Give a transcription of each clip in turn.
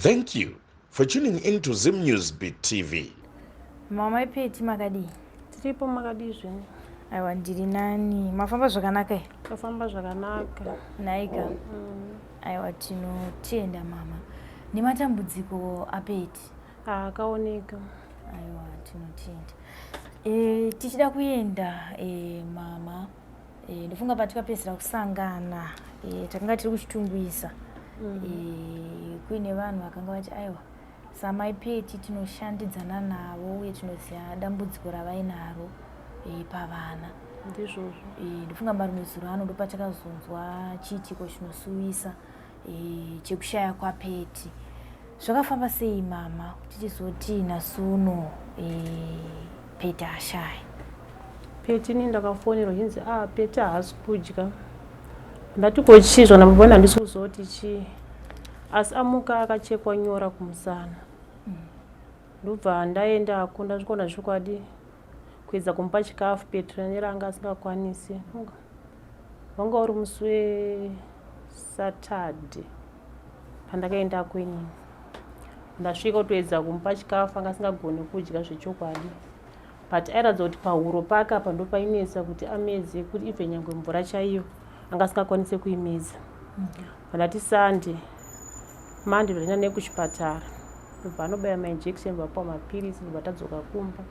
Thank you for tuning in to Zim Newsbeat TV. Mama ipeti makadi. Tiripo makadi zveni. Aiwa ndiri nani. Mafamba zvakanaka here? Tafamba zvakanaka. Naika. Aiwa tinotenda mama. Nematambudziko apeti? Akaoneka. Aiwa tinotenda. Tichida kuenda mama. Ndofunga patikapedzera kusangana. Takanga tiri kuchitungwisa. Kuine vanhu vakanga vati aiwa samai peti tinoshandidzana navo uye tinoziva dambudziko ravainaro pavana. Ndizvozvo. Ndofunga marimwe zuro ano ndopatakazonzwa chiitiko chinosuwisa chekushaya kwapeti. Zvakafamba sei mama kuti tizoti nasuno peti ashaya? Peti ni ndakafonerwa chinzi peti haasi kudya. Ndatikochizva ndambona handisi kuzoti chii. Asi amuka akachekwa nyora kumusana. Ndobva ndaenda ndasvikona zvokwadi kuedza kumupa chikafu Peti ranga asingakwanisi. Wanga uri musi weSaturday pandakaenda kwenini. Ndasvika kutoedza kumupa chikafu anga asingagoni kudya zvechokwadi. But airatidza kuti pahuro pake apa ndo painetsa kuti amedze kuti ibve nyangwe mvura chaiyo anga asingakwanisi kuimedza. Ndati Sunday Monday ndaenda naye kuchipatara. Ndobva anobaya mainjection vapawo mapirizi ndobva tadzoka kumba.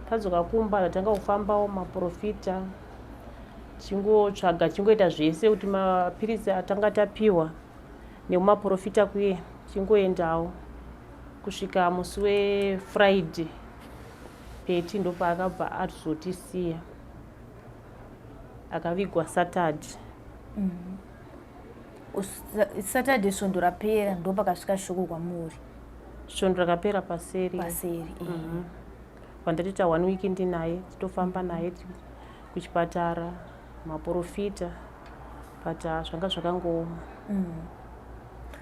Tadzoka kumba ndatanga kufambawo maprofita chingotsvaga chingoita zvese kuti mapirizi atanga tapiwa nekumaprofita kuye chingoendawo kusvika musi weFriday Peti ndopaakabva atizotisiya akavigwa Saturday. Saturday svondo rapera ndopakasvika shoko kwamuri? Svondo rakapera paseri. Pandatoita 1 week ndinaye titofamba naye kuchipatara maprofita but zvanga zvakangooma.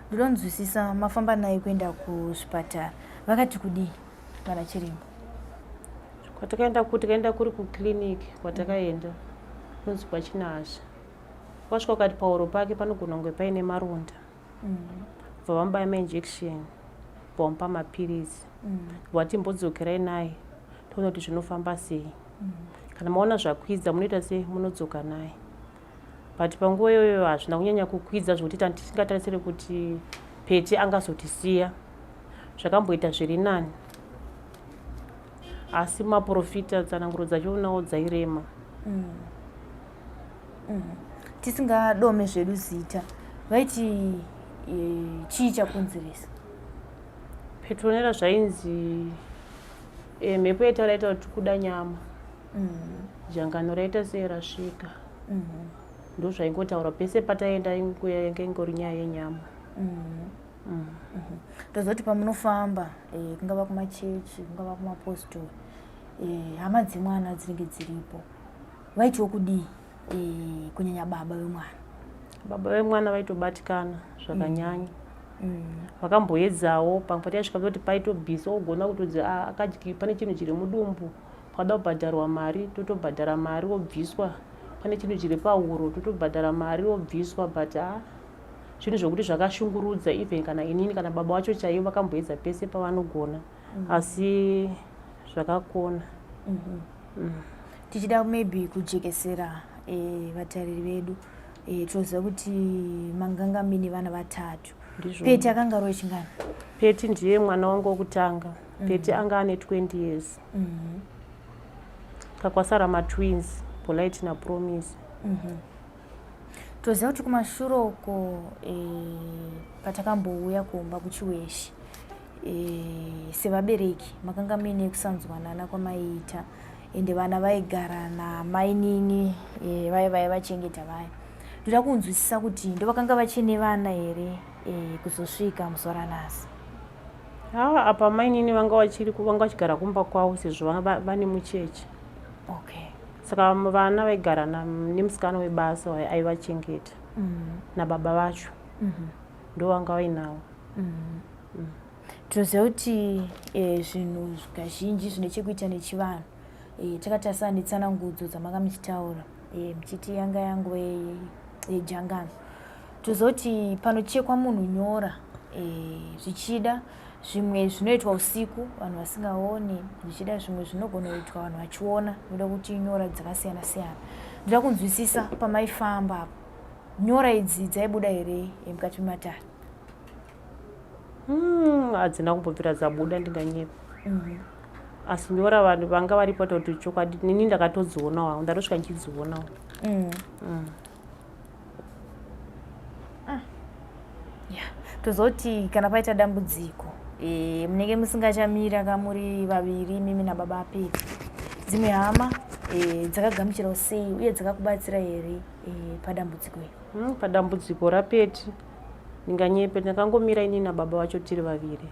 Ndinonzwisisa mafamba naye kuenda kuzvipatara. Vakati kudii kana chiremba? Takaenda kuri kuclinic kwatakaenda kunzi kwachina hasha. Kwasvika ukati pahuro pake panogona kunge paine maronda. Bva vamubaya mainjection vamupa mapirizi. Vati mbodzokerai naye toona kuti zvinofamba sei. Kana maona zvakwidza munoita sei munodzoka naye. But panguva iyoyo hazvina kunyanya kukwidza zvokuti tisingatarisire kuti Peti angazotisiya. Zvakamboita zviri nani. Asi maprofita tsananguro dzachionawo dzairema. Tisingadome zvedu zita. Vaiti chii chakonzeresa? Petronella zvainzi mhepo yaitaura kuti kuda nyama. Jangano raita sei rasvika. Ndo zvaingotaura pese pataenda yanga ingori nyaya yenyama. Ndozoti pamunofamba kungava kumachechi kungava kumapositori hama dzemwana dzinenge dziripo vaitiwo kudii kunyanya baba vemwana? Baba vemwana vaitobatikana zvakanyanya. Vakamboedzawo pamwe patasvika kuti paitobvisa ogona kutodzi akadyi pane chinhu chiri mudumbu kwada kubhadharwa mari totobhadhara mari wobviswa. Pane chinhu chiri pahuro totobhadhara mari wobviswa but zvinhu zvokuti zvakashungurudza even kana inini kana baba wacho chaivo vakamboedza pese pavanogona asi zvakakona. Tichida maybe kujekesera vatariri vedu tinoziva kuti mangangamini vana vatatu. Peti akanga ari wechingani? Peti ndiye mwana wangu wokutanga. Peti anga ane 20 years. Kakwasara matwins Polite naPromise. Toziva kuti kumashure uko patakambouya kuomba kuchiweshi sevabereki makanga muine kusanzwanana kwamaiita ende vana vaigara namainini vaivachengeta vaya. Ndoda kunzwisisa kuti ndovakanga vachine vana here kuzosvika musi waranhasi? Apa mainini vanga vachigara kumba kwavo sezvo vane mucheche. Saka vana vaigara nemusikana webasa aivachengeta nababa vacho ndo vanga vainavo. Tinoziva kuti zvinhu kazhinji zvine chekuita nechivanhu takatarisa netsanangudzo dzamanga muchitaura muchiti yanga yangu yejangano. Tozoti panochekwa munhu nyora zvichida zvimwe zvinoitwa usiku vanhu vasingaoni, zvichida zvimwe zvinogona kuitwa vanhu vachiona, noda kuti nyora dzakasiyana siyana. Ndoda kunzwisisa pamaifamba apo nyora idzi dzaibuda here mukati mematare? Hadzina kumbobvira dzabuda ndinganyepa. Asi nyora vanhu vanga varipo kuti chokwadi nini ndakatodzionawo hangu, ndatosvika ndichidzionawo. Tozoti kana paita dambudziko munenge musingachamira kamuri vaviri, mimi nababa apedzi, dzimwe hama dzakagamuchirawo sei uye dzakakubatsira here padambudziko iri? Padambudziko rapeti ndinganyepe, ndakangomira ini nababa vacho tiri vaviri.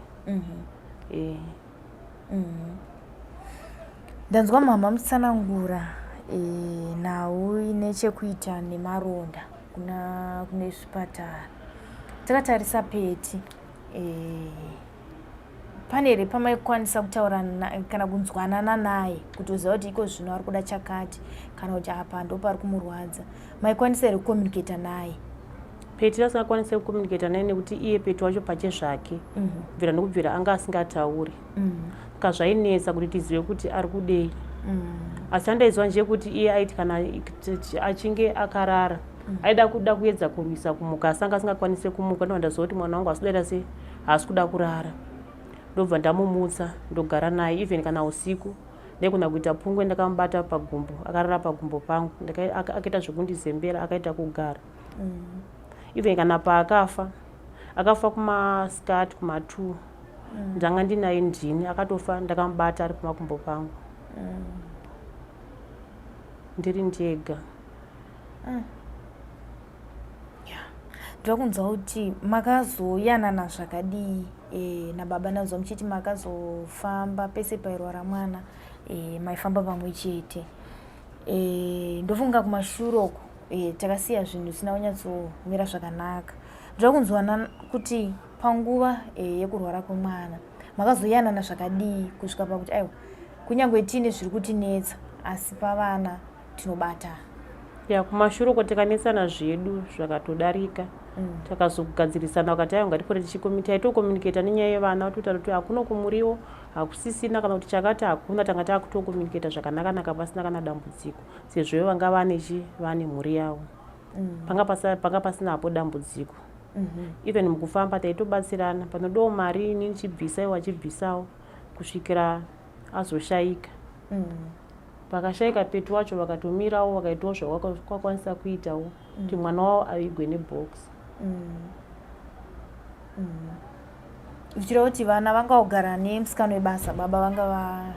Ndanzwa mama mutsanangura nhau ine chekuita nemaronda kune zvipatara. Takatarisa peti pane here pamaikwanisa kutaura kana kunzwanana naye kutoziva kuti iko zvino ari kuda chakati kana kuti apa ndo pari kumurwadza? Maikwanisa here kukomuniketa naye? Peti asingakwanise kukomuniketa naye nekuti iye peti wacho pache zvake kubvira nokubvira anga asingatauri. Saka zvainetsa kuti tizive kuti ari kudei. Asi andaizwa nje kuti iye aiti kana achinge akarara aida kuda kuedza kurwisa kumuka, asi anga asingakwanise kumuka. Ndoziva kuti mwana wangu asikudaita sei, haasi kuda kurara. Ndobva ndamumutsa ndogara naye, even kana usiku ndekuna kuita pungwe ndakamubata pagumbo, akarara pagumbo pangu, akaita zvekundizembera, akaita kugara. Even kana paakafa, akafa kumasikati kuma2 ndanga ndinaye ndini, akatofa ndakamubata ari pamakumbo pangu ndiri ndega. Ndoda kunzwa kuti makazoyanana zvakadii nababa? Ndanzwa muchiti makazofamba pese pairwara mwana maifamba pamwe chete. Ndofunga kumashure uko takasiya zvinhu zvisina kunyatsomira zvakanaka. Ndoda kunzwa kuti panguva yekurwara kwemwana makazoyanana zvakadii kusvika pakuti aiwa kunyange tine zviri kutinetsa asi pavana tinobatana? Kumashure uko takanetsana zvedu zvakatodarika. Takazogadzirisana wakati aiwa ngatipote taitokomuniketa nenyaya yevana, totaura kuti hakuna kumuriwo, hakusisina, kana kuti chakati hakuna, tanga takutokomuniketa zvakanaka pasina kana dambudziko, sezvo vanga vane mhuri yavo. Panga pasina hapo dambudziko. Even mukufamba taitobatsirana, panodawo mari ini ndichibvisa iwo achibvisawo kusvikira azoshayika. Pakashayika peti wacho vakatomirawo vakaitawo zvavakakwanisa kuitawo kuti mwana wavo avigwe nebhokisi. Zvichireva kuti vana vanga kugara nemusikana webasa, baba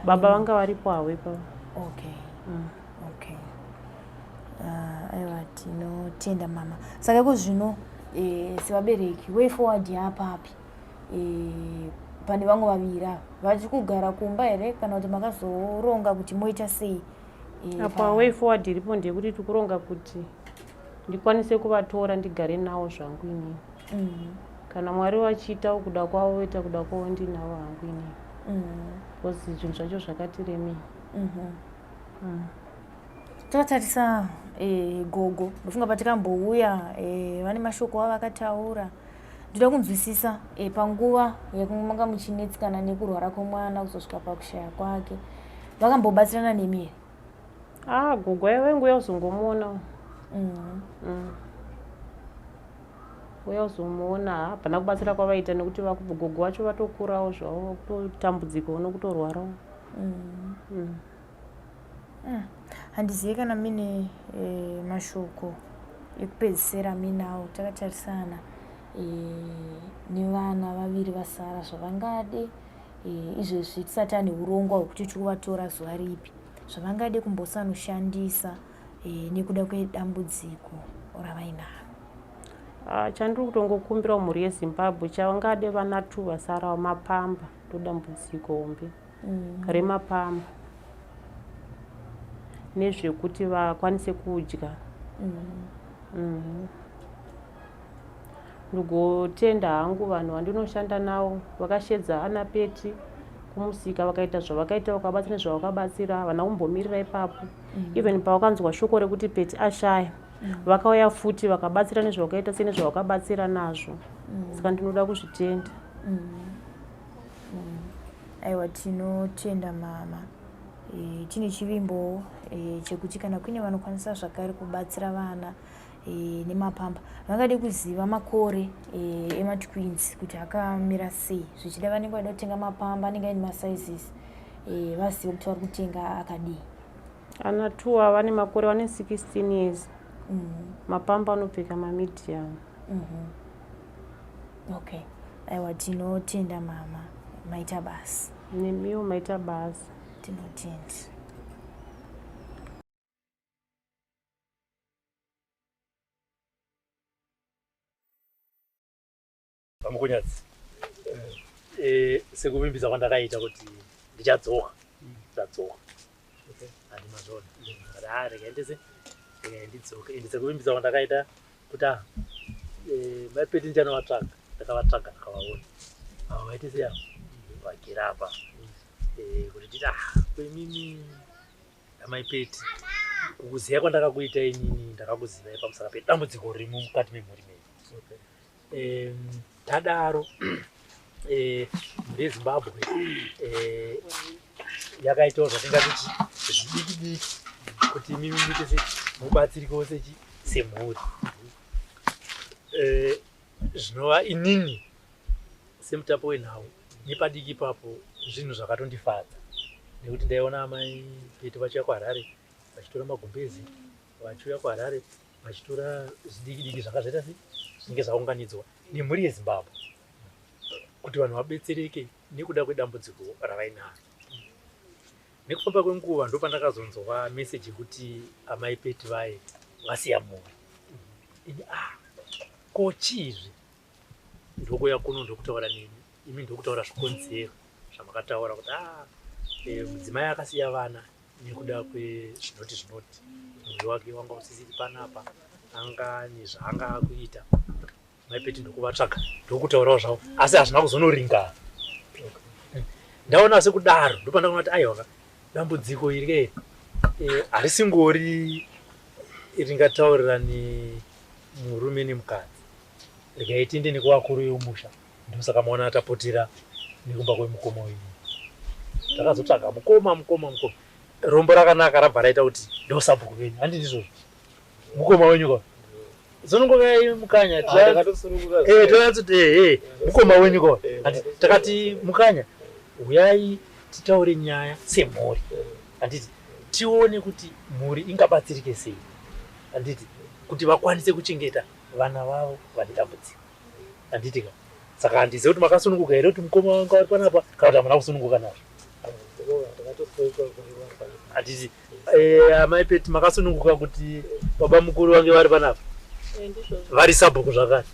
vanga varipo hawepo. Aiwa, tinotenda mama. Saka iko zvino sevabereki way forward yapapi pane vamwe vaviri ava vachi kugara kumba here kana kuti makazoronga kuti moita sei? Apa way forward iripo ndeyekuti tikuronga kuti ndikwanise kuvatora ndigare navo zvangu inini. Kana Mwari wachiitawo kuda kwavo voita kuda kwavo ndinavo hangu inini. Because zvinhu zvacho zvakatiremei. Takatarisa gogo, ndofunga patikambouya vane mashoko avo vakataura. Ndoda kunzwisisa panguva yakumanga muchinetsikana nekurwara kwemwana kuzosvika pakushaya kwake, vakambobatsirana nemi here? Gogo aiva nguya uzongomuona. Nguya uzomuona, hapana kubatsira kwavaita nekuti gogo vacho vatokurawo zvavo, kutotambudzikawo nokutorwarawo. Handizivi kana mine mashoko ekupedzisira minawo. Takatarisana nevana vaviri vasara zvavangade izvezvi tisati ane urongwa hwekuti tiri kuvatora zuva ripi, zvavangade kumbosanoshandisa nekuda kwedambudziko ravainaro. Chandiri kutongokumbira mhuri yeZimbabwe chavangade vana 2 vasara mapamba ndodambudziko hombe remapamba nezvekuti vakwanise kudya. Ndogotenda hangu vanhu vandinoshanda navo vakashedza ana peti kumusika, vakaita zvavakaita, vakabatsira nezvavakabatsira, havana kumbomirira ipapo. Even pavakanzwa shoko rekuti peti ashaya vakauya futi vakabatsira nezvavakaita senezvavakabatsira nazvo saka ndinoda kuzvitenda. Aiwa, tinotenda mama. Tine chivimbo chekuti kana kune vanokwanisa zvakare kubatsira vana nemapamba, vangade kuziva makore ematwins kuti akamira sei, zvichida vanenge vada kutenga mapamba anenge aine masizes vazive kuti vari kutenga akadii. Ana 2 vane makore vane 16 years. Mapamba anopfeka mamedium. Okay. Aiwa, tinotenda mama, maita basi. Nemiwo maita basi. Tinotenda. Pamukunyadzi. Sekuvimbisa kwandakaita kuti ndichadzoka. Ndadzoka. Handi mazvona. Rekaendese. Ndidzoke. Sekuvimbisa kwandakaita kuti maipeti ndichanovatsvaga. Ndakavatsvaga ndakavaona. Vaite seya. Vagere apa. Kuti nditi kwemimi amaipeti. Kukuziya kwandakakuita inini ndakakuzivai pamusaka pedambudziko riri mukati memhuri menyu. Tadaro mhuri yeZimbabwe yakaitawo zvatingati zvidiki diki kuti mimi muite mubatsirikewo semhuri. Zvinova inini semutapo wenhau nepadiki ipapo zvinhu zvakatondifadza nekuti ndaiona amai peti vachiuya kuHarare vachitora magumbezi, vachiuya kuHarare vachitora zvidiki diki zvakazvaita zvinenge zvaunganidzwa nemhuri yeZimbabwe kuti vanhu vabetsereke nekuda kwedambudziko ravainaro. Nekufamba kwenguva ndo pandakazonzwa meseji kuti amai peti vaye vasiya mhuri. Ko chizvi ndokuya kuno ndokutaura nemi, imi ndokutaura zvikonzero zvamakataura kuti mudzimai akasiya vana nekuda kwezvinoti muviri wake wanga usisiri panapa, anga nezvaanga akuita. Maipeti ndokuvatsvaga ndokutaurawo zvavo asi hazvina kuzonoringana. Ndaona sekudaro ndopandakaona kuti aiwa dambudziko iri harisingori ringataurirani murume nemukadzi, rikaitinde nekuvakuru vemusha. Ndosaka maona tapotera nekumba kwemukoma wenyu. Takazotsvaga mukoma. Rombo rakanaka rabva raita kuti ndosabhuku venyu. Handi ndizvozvo mukoma wenyu kwa zonongovai mukanya takatsoti mukoma wenyu kwa takati mukanya uyai titaure nyaya semhuri, handiti tione kuti mhuri ingabatsirike sei, handiti kuti vakwanise kuchengeta vana vavo vane dambudziko, handiti ka. Saka handizive kuti makasununguka here kuti mukoma wanga vari panapa kana kuti hamuna kusununguka nazvo. Handiti amai peti makasununguka kuti baba mukuru vange vari panapa vari sabhuku zvakare,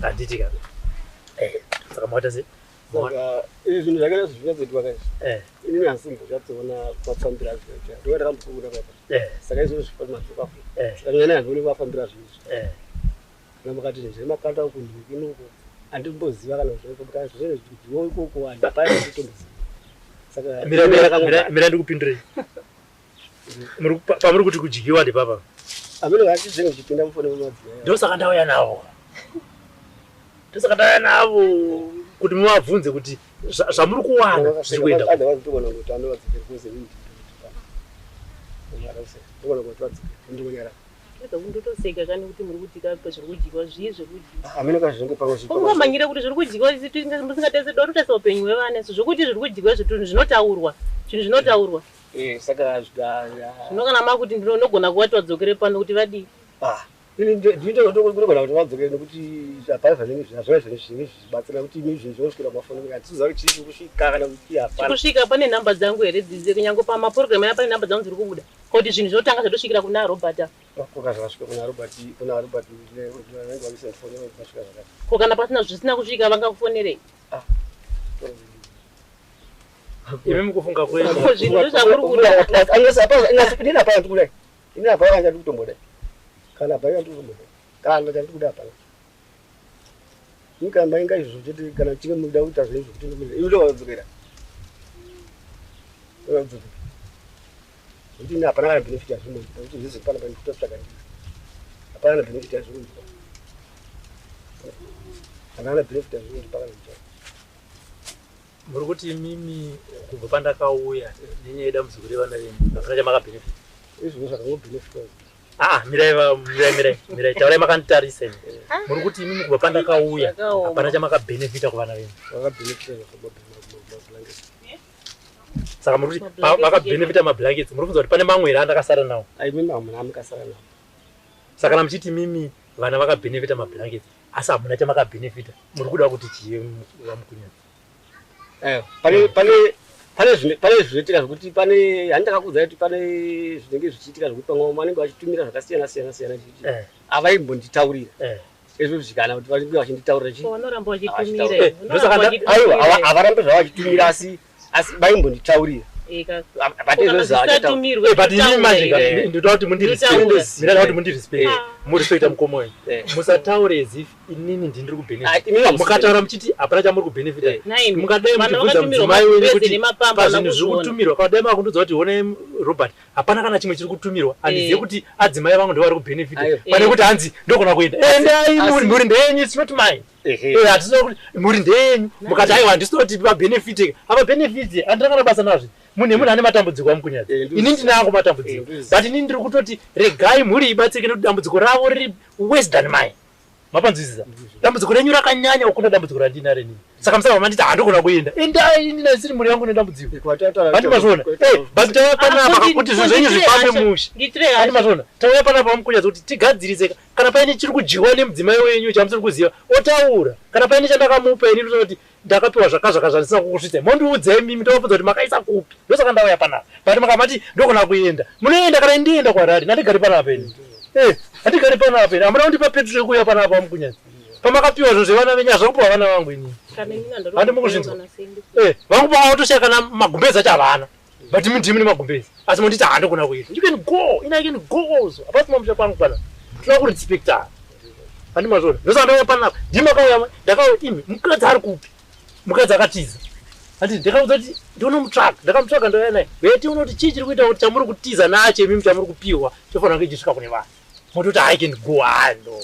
handiti ka. Saka maita sei saka zvinhu zvakaita zvingazoitwa kaizvi inini hasimbozvatsoona vafambira zvinhu ndova ndakambokubuda papa. Saka izvozvo zvifanazvokafu saka nyanya handivoni vafambira zvinhu izvi namakati nezvemakanda ukunhukinoko handimboziva kana zvidziwo ikoko handipaya kutomboziva. Saka mira ndikupindurei pamuri kuti kudyiwa ndepapa amene ngati zvinhu zvichipinda mufone wemadzimai ndosaka ndauya navo kuti muvabvunze kuti zvamuri kuwana zviri kuenda ndogona kuti anovadzikira kuze ndotoseka kani kuti muri kutika zviri kudyiwa zvii zvekudyiwa amene kazvinenge pamwe kuti zviri kudyiwa musingatese utarisa upenyu hwevana zvokuti zviri kudyiwa zvinhu zvinotaurwa saka zvinokana makuti ndinogona kuvati vadzokere pano kuti vadii. ndinogona kuti vadzokere nekuti hapana zvazvaa zvibatsira kuti imi zvinhu zvinosvikira mafoni hatiziva kuti chiri kusvika kana kuti hapana kusvika. Pane nhamba dzangu here kunyange pamapurogiramu aya pane nhamba dzangu dziri kubuda kuti zvinhu zvinotanga zvatosvikira kuna Robert koka zvakasvika kuna Robert vanenge vamisira foni vasvika zvakati ko kana pasina zvisina kusvika vangakufonerei. imi mukufunga zvinhu zvamuri kuda ndinapaya ndikudai ndinapaya kanga ndikutombodai kana bhaya ndikutombodai kana chandikuda hapana nyika mainga izvozvo chete kana chinge muda kuita zvaizvo kuti ndovadzokera kuti hapana kana benefit yazvinoita kuti zvese pana pandikutotsvaga ndii apana benefit yazvundipa apana benefit yazvundipa kana muri kuti mimi kubva pandakauya nenyaya yedambudziko revana venyu hapana chamakabenefita izvino zvakangobenefita mirai taurai makanditarisa imi muri kuti mimi kubva pandakauya hapana chamakabenefita kuvana venyu vakabenefita saka muri kuti vakabenefita mablankets muri kunzwa kuti pane mamwe here andakasara nawo aimimi hamuna amukasara nawo saka kana muchiti mimi vana vakabenefita mablankets asi hamuna chamakabenefita muri kuda kuti chiye vamukunyadza pane zvinoitika zvokuti pane handakakudza kuti pane zvinenge zvichiitika zvokuti pamwe vanenge vachitumira zvakasiyana siyana siyana chichi havaimbonditaurira izvo zvikana kuti vanenge vachinditaurira havarambe zvava vachitumira asi vaimbonditaurira ndoda kuti mundirespect murispekta mukoma wenyu musataure as if inini ndiri kubenefita mukataura muchiti hapana chamuri kubenefita mukadai muchibvunza mudzimai wenyu kuti pazvinhu zviri kutumirwa kadai makundudza kuti honai Robert hapana kana chimwe chiri kutumirwa handizive kuti adzimai vangu ndo vari kubenefita pane kuti hanzi ndogona kuenda endai muri ndenyu it's not mine hatisina kuti muri ndenyu mukati aiwa handisina kuti vabenefite havabenefite handina basa nazvo munhu nemunhu ane matambudziko amukunyadza ini ndinango matambudziko but ini ndiri kutoti regai mhuri ibatsirike nekuti dambudziko ravo riri worse than mine mapanzwisisa dambudziko renyu rakanyanya kukunda dambudziko randinare nini saka musava manditi handogona kuenda endai ndinasiri mhuri yangu nedambudziko handimazvona but tauya panapa kuti zvinhu zvenyu zvifambe mushe handimazvona tauya panapa mukunyadza kuti tigadzirise kana paine chiri kudyiwa nemudzimai wenyu chamusiri kuziva otaura kana paine chandakamupa ini ndinoti ndakapiwa zvakazvaka zvandisina kukusvitsai mondiudzai mimi ndovabvunza kuti makaisa kupi ndosaka ndauya panapa but makamati ndogona kuenda munoenda kana ndienda kwarari nandigari panapa ini handigari panapa ini hamuna kundipa petu zvekuuya panapa mukunyadza pamakapiwa zvinhu zvevana venyu hazvakupiwa vana vangu inini handimukuzvinzwa vangu pavatoshaya kana magumbezi acho havana but imi ndimi nemagumbezi asi monditi handogona kuenda you can go ina can go so apart from muchapangu panapa tinoda kurespecta handimazvona ndosaka ndauya panapa ndimakauya ndakauya imi mukadzi ari kupi mukadzi akatiza handiti ndakaudza kuti ndinomutsvaga ndakamutsvaga ndauya naye tiona kuti chii chiri kuita kuti chamuri kutiza nacho imimi chamuri kupiwa chofanira kunge chisvika kune vanhu mototi I can go hando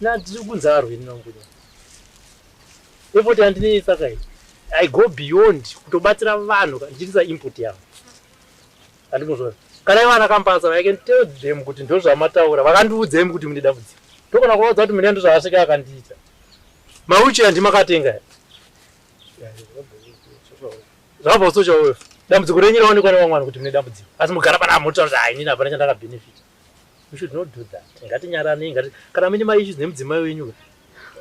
natiri kunzarwe ini nangunya efoti handinei saka i I go beyond kutobatsira vanhu ndichisa input yavo handimuzvona kana ivana kampasa I can tell them kuti ndo zvamataura vakandiudzei kuti mune dambudziko ndokona kuvaudza kuti mune ndo zvavasvika akandiita mauchi handimakatenga zvabva social dambudziko renyu raonekwa nevamwana kuti mune dambudziko asi mugara panapa motaura kuti inini hapana chandakabenefita you should not do that ngatinyarane kana mune maissues nemudzimai wenyu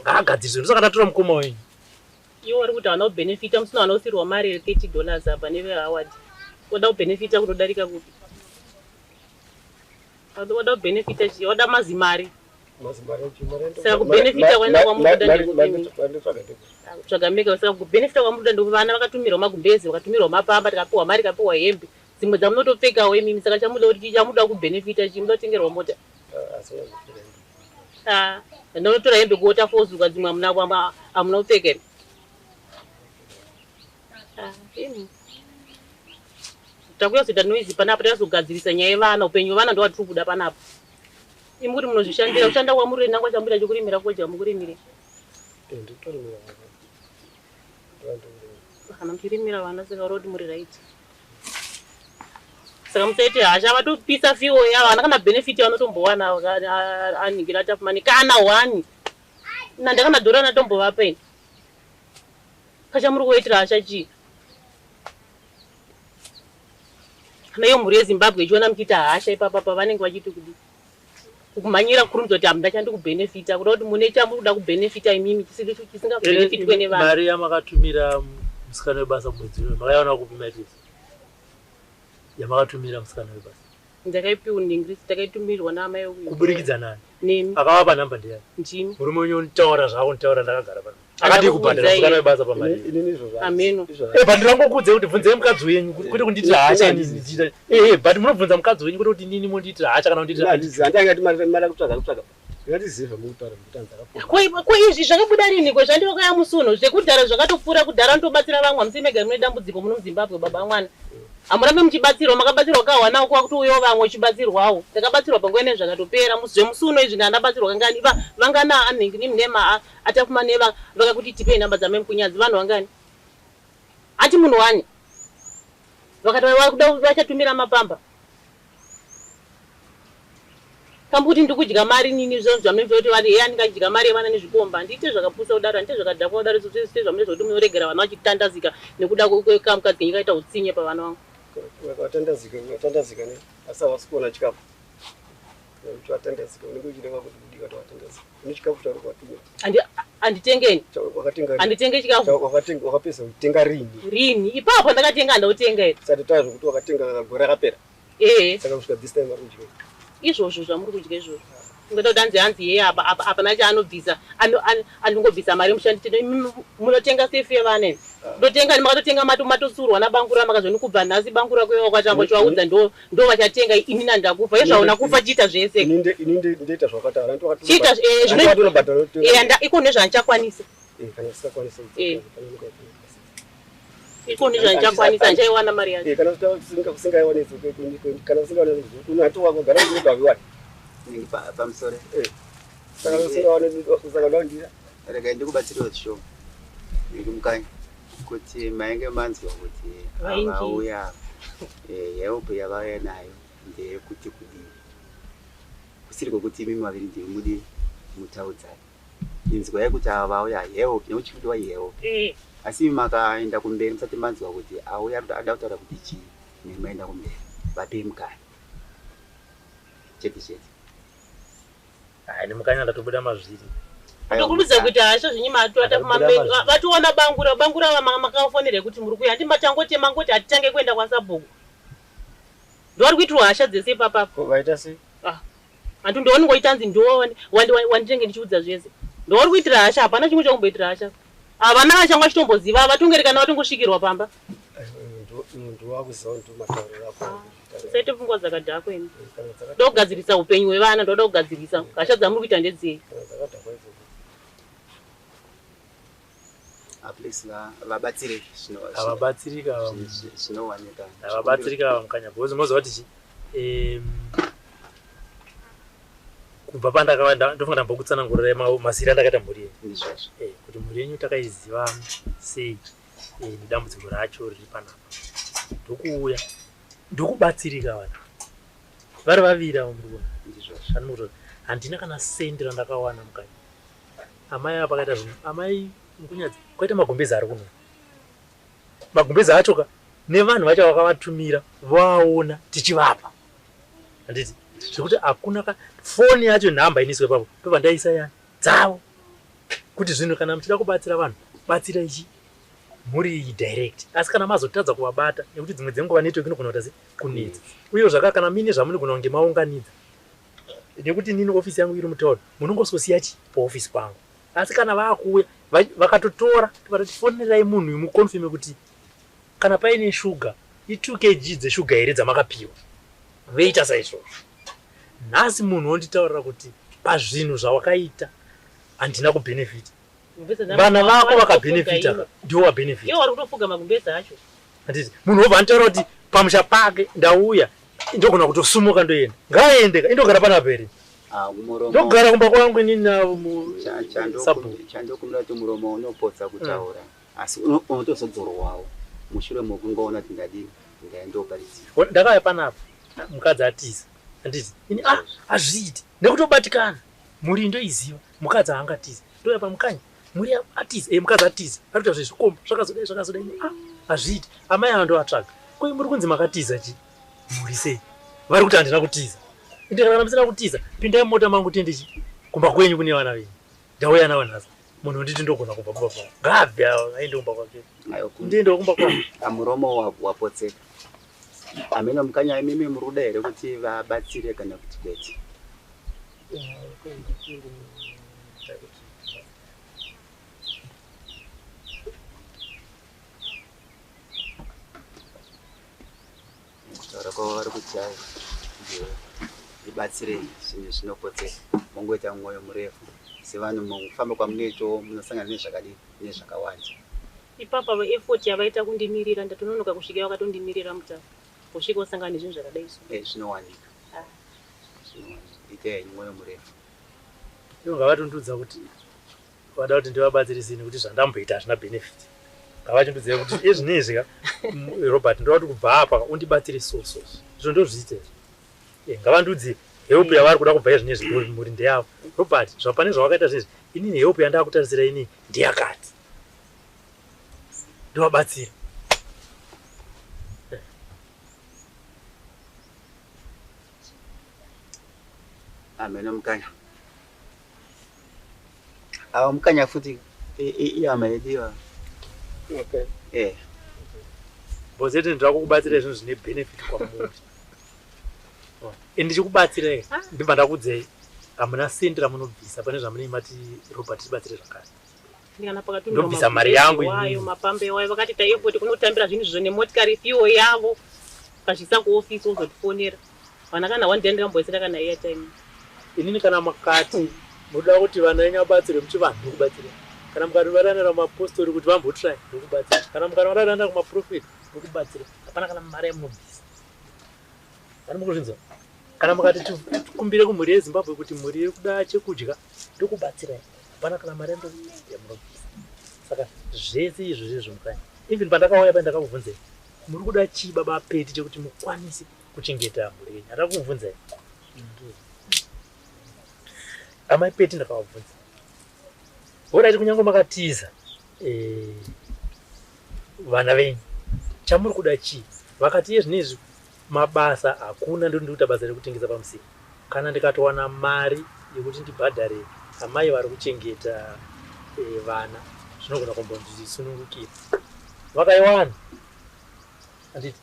ngaagadziriswe ndosaka ndatora mukoma wenyu iwo vari kuti havana kubenefita musina vanausirwa mari $30 apa neveaward oda kubenefita kutodarika kupi oda kubenefita chii oda mazimari saka kubenefita kwaenda kwamutsvaga mega saka kubenefita kwamuda ndokuvana vakatumirwa magumbezi vakatumirwa mapamba tikapiwa mari kapiwa hembe dzimwe dzamunotopfekawo imimi saka chamuda kuti chamuda kubenefita chii muda kutengerwa mota ndinotora hembe kuota fozuka dzimwe hamuna kupfeka takuya kuzoita noizi panapa takazogadzirisa nyaya yevana upenyu hwevana ndo watiri kuda panapa imi kuti munozvishandira kushanda kwamuri nangwa chambuda chokurimira koja mukurimire kana muchirimira vana saka roti muri right saka musaiti hasha vatopisa fiwo yavo hana kana benefit vanotombowana aningira tafumani kana wani nandakana dhora natombovapeni kachamuri kuitira hasha chii kana iyo mhuri yeZimbabwe ichiona muchiita hasha ipapa pavanenge vachiti kudi kumhanyira kurumidza kuti hamuna chandi kubenefita kuda kuti mune chamuri kuda kubenefita imimi chisingabenefitwe nevanhu mari yamakatumira musikana webasa mwedzi uno makaiona kupi maitisi yamakatumira musikana webasa ndakaipiwa ndingirisi takatumirwa naamai kuburikidza nani nemi akavapa namba ndiyani ndimi murume wenyu nitaura zvako nitaura ndakagara pano akati kubhadhara musikana webasa pamari ameno pandirangokudze kuti bvunzei mukadzi wenyu kuti kundiitira hasha ndiita but munobvunza mukadzi wenyu kuti nini mundiitira hasha kana koizvi zvakabuda rini kwezvandiwakaya musuno zvekudhara zvakatopfuura kudhara ndobatsira vamwe hamusi mega mune dambudziko muno muZimbabwe baba mwana Amurambe muchibatsirwa makabatsirwa kawana kwa kuti uyo vamwe chibatsirwawo. Takabatsirwa pangwene zvakatopera musuno izvi ndabatsirwa kangani vangana anhingi nimnema atafuma neva vakakuti tipe namba dzame mkunyazi vanhu vangani. Ati munhu wani. Vakatova kuda vachatumira mapamba. Kambuti ndikudya mari nini zvonzo zvamemve kuti vari andikadya mari yevana nezvikomba ndite zvakapusa kudaro ndite zvakadhakwa kudaro zvese zvamene zvoti munoregera vana vachitandazika nekuda kwekamukadzi kenyika ita utsinye pavana vangu. Watandazika ne asa wasikuona chikafu. Watandazika unenge uchireva kuti ndikati watandazika. Une chikafu chari kwatumira. Anditengeni. Wakatenga. Anditenge chikafu. Wakatenga wakapesa kutenga rini. Rini ipapo ndakatenga ndautenga ere. Sati tazo kuti wakatenga gore rakapera. Saka kusvika this time ari kudya. Izvozvo zvamuri kudya izvozvo. Ngota kuti hanzi yeye apana chaanobvisa anongobvisa mari mushanditi munotenga sefe vane. Ndotenga makatotenga matosurwa nabangura makazoni kubva nhasi bangura kwewa kwatamba chiwaudza ndo vachatenga ini nandakufa yezvaona kufa chiita zvese. Ininde ndeita zvakatara ndokati. Chiita zvino iko nezvanchakwanisa. Kana sikakwanisa. Iko nezvanchakwanisa nchaiwana mari yacho. Kana usingaiwanisa kana usingaiwanisa unati wakagara kuti waviwani. Ningi pamusoro. Saka usingaiwanisa rega ndikubatsirawo zvishoma. Ningi mukanyi kuti mainge manzwa kuti vauya yeupe yavauya nayo ndeyekuti kudini. Kusiri kwokuti imi maviri ndiri mudini mutaudzani. Inzwa yekuti ava vauya yeupe neuchikudiwa yeupe. Asi makaenda kumberi musati manzwa kuti auya ada kutaura kuti chii nemaenda kumberi vape mukana. Chete. Ni mukanya ndatobuda mazviri. Ndokuruza kuti hasha zvinyima atota kumamberi vationa bangura makafonera kuti muri kuya ndimatangote mangoti atitange kuenda kwaSabhuku. Ndori kuitwa hasha dzese papapo. Vaita sei? Antu ndoni ngoitanzi ndo wanditenge ndichiudza zvese. Ndori kuitira hasha hapana chimwe chakumboitira hasha. Avana vachangwa chitomboziva vatongerekana vatongosvikirwa pamba. Muntu wakuziva kuti matauriro ako. Saite pfungwa dzakadhakwa imi. Ndogadzirisa upenyu hwevana ndoda kugadzirisa. Hasha dzamuri kuita ndedzei? Please vabatsire avabatsirika zvinowanika. Avabatsirika mukanya bhozi mozova kuti kubva pandakawanda ndofunga ndambokutsanangurira masiri andakaita mhuri yenyu kuti mhuri yenyu takaiziva sei nedambudziko racho riri panapa ndokuuya ndokubatsirika vanhu vari vavira murikuona handina kana sendi randakawana mukanya amai apa akaita zvinhu amai mukunyadzi kwaita magumbezi ari kuno magumbezi achoka nevanhu vacho vakavatumira vaona tichivapa handiti zvekuti hakuna foni yacho nhamba iniswe papo ndopandaisa yani dzavo kuti zvinhu kana muchida kubatsira vanhu batsira ichi muri direct asi kana mazotadza kuvabata nekuti dzimwe dzenguva network inogona kuita kunetsa uye zvaka kana mine zvamunogona kunge maunganidza nekuti nini ofisi yangu iri mutauro munongososiya chi paofisi pangu asi kana vakuuya vakatotora vatatifonerai munhu imukonfirme kuti kana paine shuga i2 kg dzeshuga here dzamakapiwa veita saizvozvo nhasi munhu wonditaurira kuti pazvinhu zvawakaita handina kubhenefita vana vako vakabhenefita ndiwo wabhenefita iwo vari kutofuga magumbezi acho handiti munhu wobva anditaura kuti pamusha pake ndauya ndogona kutosumuka ndoenda ngaende indogara panapa here ndogara kumba kwangu inini chandokumbira kuti muromo unopotsa kutaura asi unotozodzorwawo mushure mokungoona kuti ndadini ndaendoparidzirwa ndakauya panapa mukadzi atiza handiti ini hazviiti nekutobatikana muri ndoiziva mukadzi haangatiza ndoya pamukanyi muri atiza mukadzi atiza arikuita zvezvikomba zvakazodai hazviiti amai ava ndoatsvaga koi muri kunzi makatiza chi muri sei vari kuti handina kutiza indikana musina kutiza pindai mota mangu tiendechi kumba kwenyu kune vana venyu ndauya navo nhasi munhu nditi ndogona kubva kumba kwavo ngabve aende kumba kwake ndiendewo kumba kwavo muromo wapotseka amene mukanya imimi muruda here kuti vabatsire kana kuti kwete kutaura kwavo vari kuti hai ibatsirei zvinhu zvinopotseka mongoita mwoyo murefu sevanhu mukufamba kwamunoito munosangana nezvakadii nezvakawanda ipapa vaefoti yavaita kundimirira ndatononoka kusvika vakatondimirira mutauro kusvika usangana nezvinhu zvakadai so zvinowanika ita yenyu mwoyo murefu ivo ngavatondudza kuti vada kuti ndivabatsirisini kuti zvandamboita hazvina benefit ngavachindudze kuti ezvinezvi Robert ndoda kuti kubva apa undibatsire soso izvo ndozviite ngavandudze help yavari kuda kubva ezvinezvi muri ndeyavo Robert zvapane zvawakaita zvinezvi inini help yandaa kutarisira ini ndiyakati ndivabatsira ameno mukanya awa mukanya futi iyama yediwa mbozeti ndira kukubatsira zvinhu zvine benefit kwamuri ndichikubatsirai ndibva ndakudzei hamuna sendi ramunobvisa pane zvamunei mati Robert tibatsire zvakare ndobvisa mari yangu wayo mapambe wayo vakati taefoti kunotambira zvinhu izvo nemotikari fiwo yavo ukazvisa kuofisi uzotifonera vana kana wandiyandira mboisira kana airtime inini kana makati muda kuti vana venyu vabatsirwe muchivanhu ndokubatsira kana mukanovaranira mapostori kuti vambotrai ndokubatsira kana mukanovaranda kumaprofiti ndokubatsira hapana kana mari yamunobvisa vana mukuzvinzwa kana mukati tikumbire kumhuri yeZimbabwe kuti mhuri iri kuda chekudya ndokubatsirai hapana kana mari yamunobvisa saka zvese izvo zvezvo mukanya even pandakauya pandakakubvunzai muri kuda chii baba peti chekuti mukwanise kuchengeta mhuri yenyu hata kumubvunzai amai peti ndakavabvunza vodaiti kunyange makatiza vana venyu chamuri kuda chii vakati zvinezvi mabasa hakuna ndikuita basa rekutengesa pamusika kana ndikatowana mari yekuti ndibhadhare amai vari kuchengeta vana zvinogona kumbondisunungukira vakaiwana anditi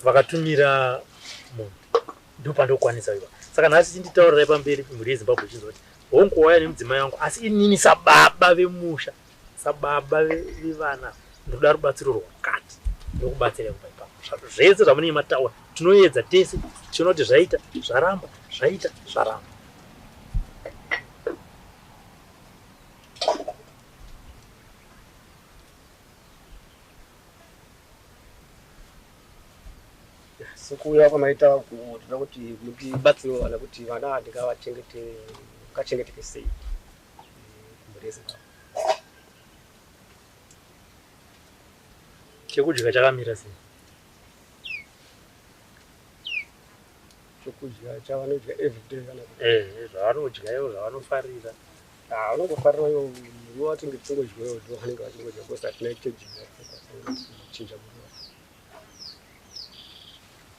vakatumira munhu ndopandokwanisa iva saka nhasi chinditaurirai pamberi mhuri yeZimbabwe chinzoti hongowaya nemudzimai wangu asi inini sababa vemusha sababa vevana ndoda rubatsiro rwakati ndokubatsirai kubva ipapo zvese zvamunei mataura tinoedza tese tichiona kuti zvaita zvaramba zvaita zvaramba sekuuya kwamaita kutoda kuti mutibatsire vana kuti vana ndingavachengeteke sei kumhuri yeZimbabwe. chekudya chakamira sei chokudya chavanodya everyday kana zvavanodya ivo zvavanofarira vanongofarira ivo muriwo watinge tichingodya ivo ndo vanenge vachingodya because hatina change chinja muriwo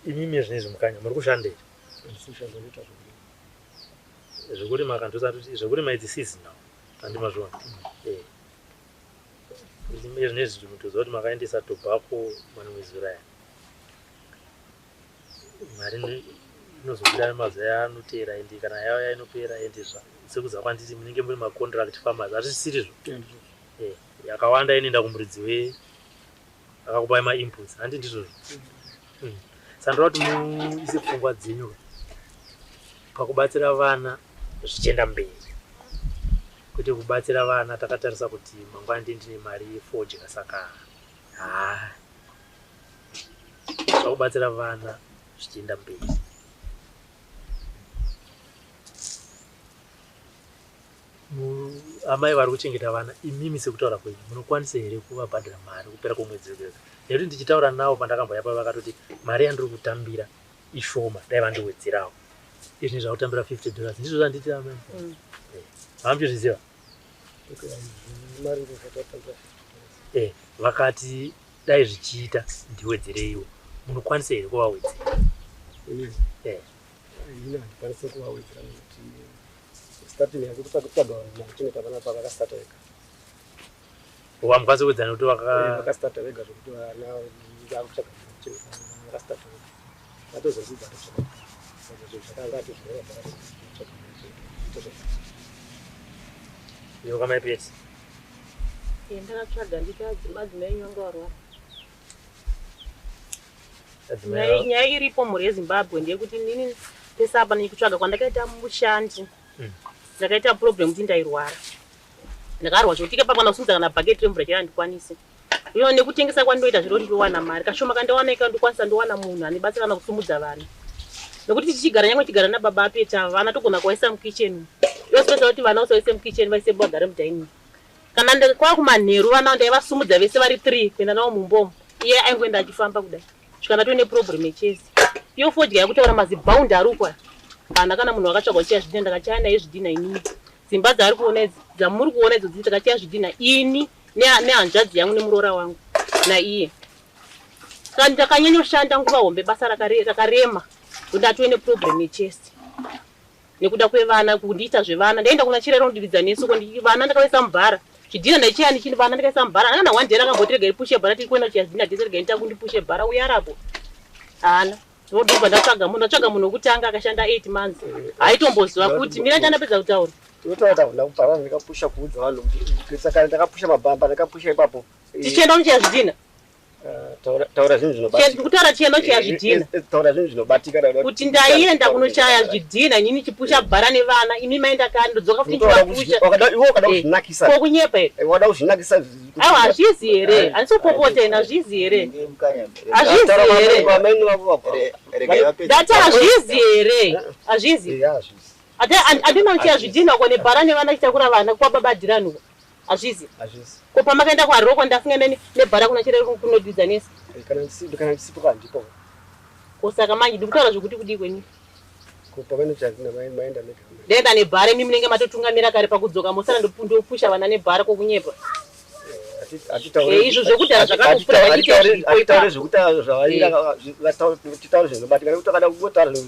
imimi zvinezvi mukanya muri kushandei ndisishanda noita zvekurima kandosati zvekurima idzi seasonal handimazvona zvinezvi mutoziva kuti makaendesa tobacco mwana mwezi uraya mari inozobuda mazuva anoteera endi kana yauya inopera endezva sekuza kwanditi munenge muri macontract farmers hazvisirizvo yakawanda inoenda kumuridzi akakupai mainputs handi ndizvozvo sandora kuti muise pfungwa dzenyu pakubatsira vana zvichienda mberi kuti kubatsira vana takatarisa kuti mangwana ndine mari yefodya saka pakubatsira vana zvichienda mberi amai vari kuchengeta vana imimi sekutaura kwenyu munokwanisa here kuvabhadhira mari kupera kwemwedzi wega nekuti ndichitaura navo pandakamboyapa vakatoti mari yandiri kutambira ishoma dai vandiwedzerawo izvi zvakutambira $50 ndizvo zvanditi amai vamuchizviziva vakati dai zvichiita ndiwedzereiwo munokwanisa here kuvawedzera handikwanisi kuvawedzera nekuti starting yako kutsvaga vakuchengeta vana pavakastata vega wamukwanisa kuwedzana kuti vakastata vega zvokuti vana vakutsvaga vakastata vega vatozozvidza zvakanga ivo kamaipeti ndakatsvaga nditi madzimai enyu anga warwara nyaya iripo mhuri yeZimbabwe ndeyekuti nini pese apa nekutsvaga kwandakaita mushandi ndakaita problem kuti ndairwara ndakarwa chokuti pamwana kusimudza kana bhaketi remvura chera handikwanisi Iyo nekutengesa kwandoita zviro ndiwana mari kashoma kandawana ikandikwanisa ndowana munhu anibatsira kana kusumudza vana nekuti tichigara nyangwe tigara nababa apeta vana togona kuvaisa mukitchen yosipesa kuti vana usaise mukitchen vaise bagare mudining kana ndekwa kumanheru vana ndaivasumudza vese vari 3 kuenda navo mumbomo iye aingoenda achifamba kudai svikana toine problem yechesi iyo fodya yakutaura mazibhaundi ari ukwa kana kana munhu akatsvagwa chiya zvidhina ndakachaya naye zvidhina inini dzimba dzaari kuona idzi dzamuri kuona idzo ndakachaya zvidhina ini nehanzvadzi yangu nemuroora wangu naiye saka ndakanyanyoshanda nguva hombe basa rakarema kuti atoine problem yechesi nekuda kwevana kundiita zvevana ndaenda kuna chirero ndiridza nesu vana ndakaisa mubhara zvidhina ndaichiyani chini vana ndakaisa mubhara kana one day akambotirega ipushe bhara tiri kuenda kuchiya zvidhina tese rega ita kundipushe bhara uyarapo hana ndobva ndatsvaga munhu wekutanga akashanda 8 months aitomboziva kuti mina ndandapedza kutaura unotaura ndakubvara ndakapusha kuudza vanhu saka ndakapusha mabhamba ndakapusha ipapo tichienda kuchiya zvidhina taura zvinhu zvinobatika kutaura chienda kuchiya zvidhina taura zvinhu zvinobatika kuti ndaienda kunochaya zvidhina inini chipusha bhara nevana imi maenda kani ndodzoka futi ndipusha iwe wakada kuzvinakisa kokunyepa here wada kuzvinakisa aiwa hazvizi here handisopopota ina hazvizi here hazvizi here ndati hazvizi here hazvizi handina kuchiya zvidhina ko nebhara nevana chitakura vana kwababadhiranuka hazvizi ko pamakaenda kwaroko ndasinga nebhara kuna chirero kunodidza nesi kana ndisipo kandipo kosaka manje ndikutaura zvokuti kudii kweni maenda ndaenda nebhara imi munenge matotungamira kare pakudzoka mosara ndopusha vana nebhara kokunyepa izvo zvekudhara zvakakupura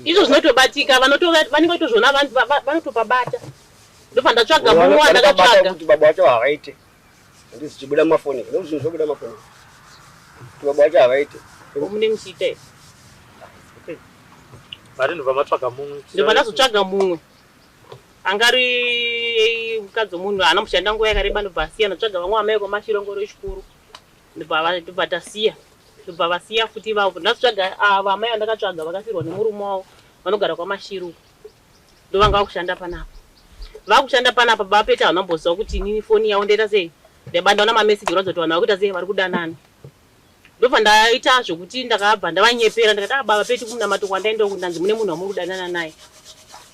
izvo zvinotobatika vanenge vatozvona vanotopabata ndopa ndatsvaga mumwe ndakatsvaga kuti baba wacho havaite handisi chibuda mafoni ndozvinhu zvobuda mafoni kuti baba wacho havaite mune muchiita mari ndobva matsvaga mumwe ndobva ndazotsvaga mumwe angari mukadzi womunhu haana mushanda nguva yakareba ndobva asiya ndatsvaga vamwe amai kwamashirongoro echikuru ndobva tasiya ndobva vasiya futi vavo ndazotsvaga ava amai vandakatsvaga vakasirwa nemurume wavo vanogara kwamashiru ndovanga vakushanda panapa vakushanda panapa bapeta havana mboziva kuti inini foni yavo ndaita sei ndaibandaona mameseji kuratidza kuti vanhu vakuita sei vari kudanana ndobva ndaita zvokuti ndakabva ndavanyepera ndikati baba peti kumunamato kwandaenda kundanzi mune munhu wamuri kudanana naye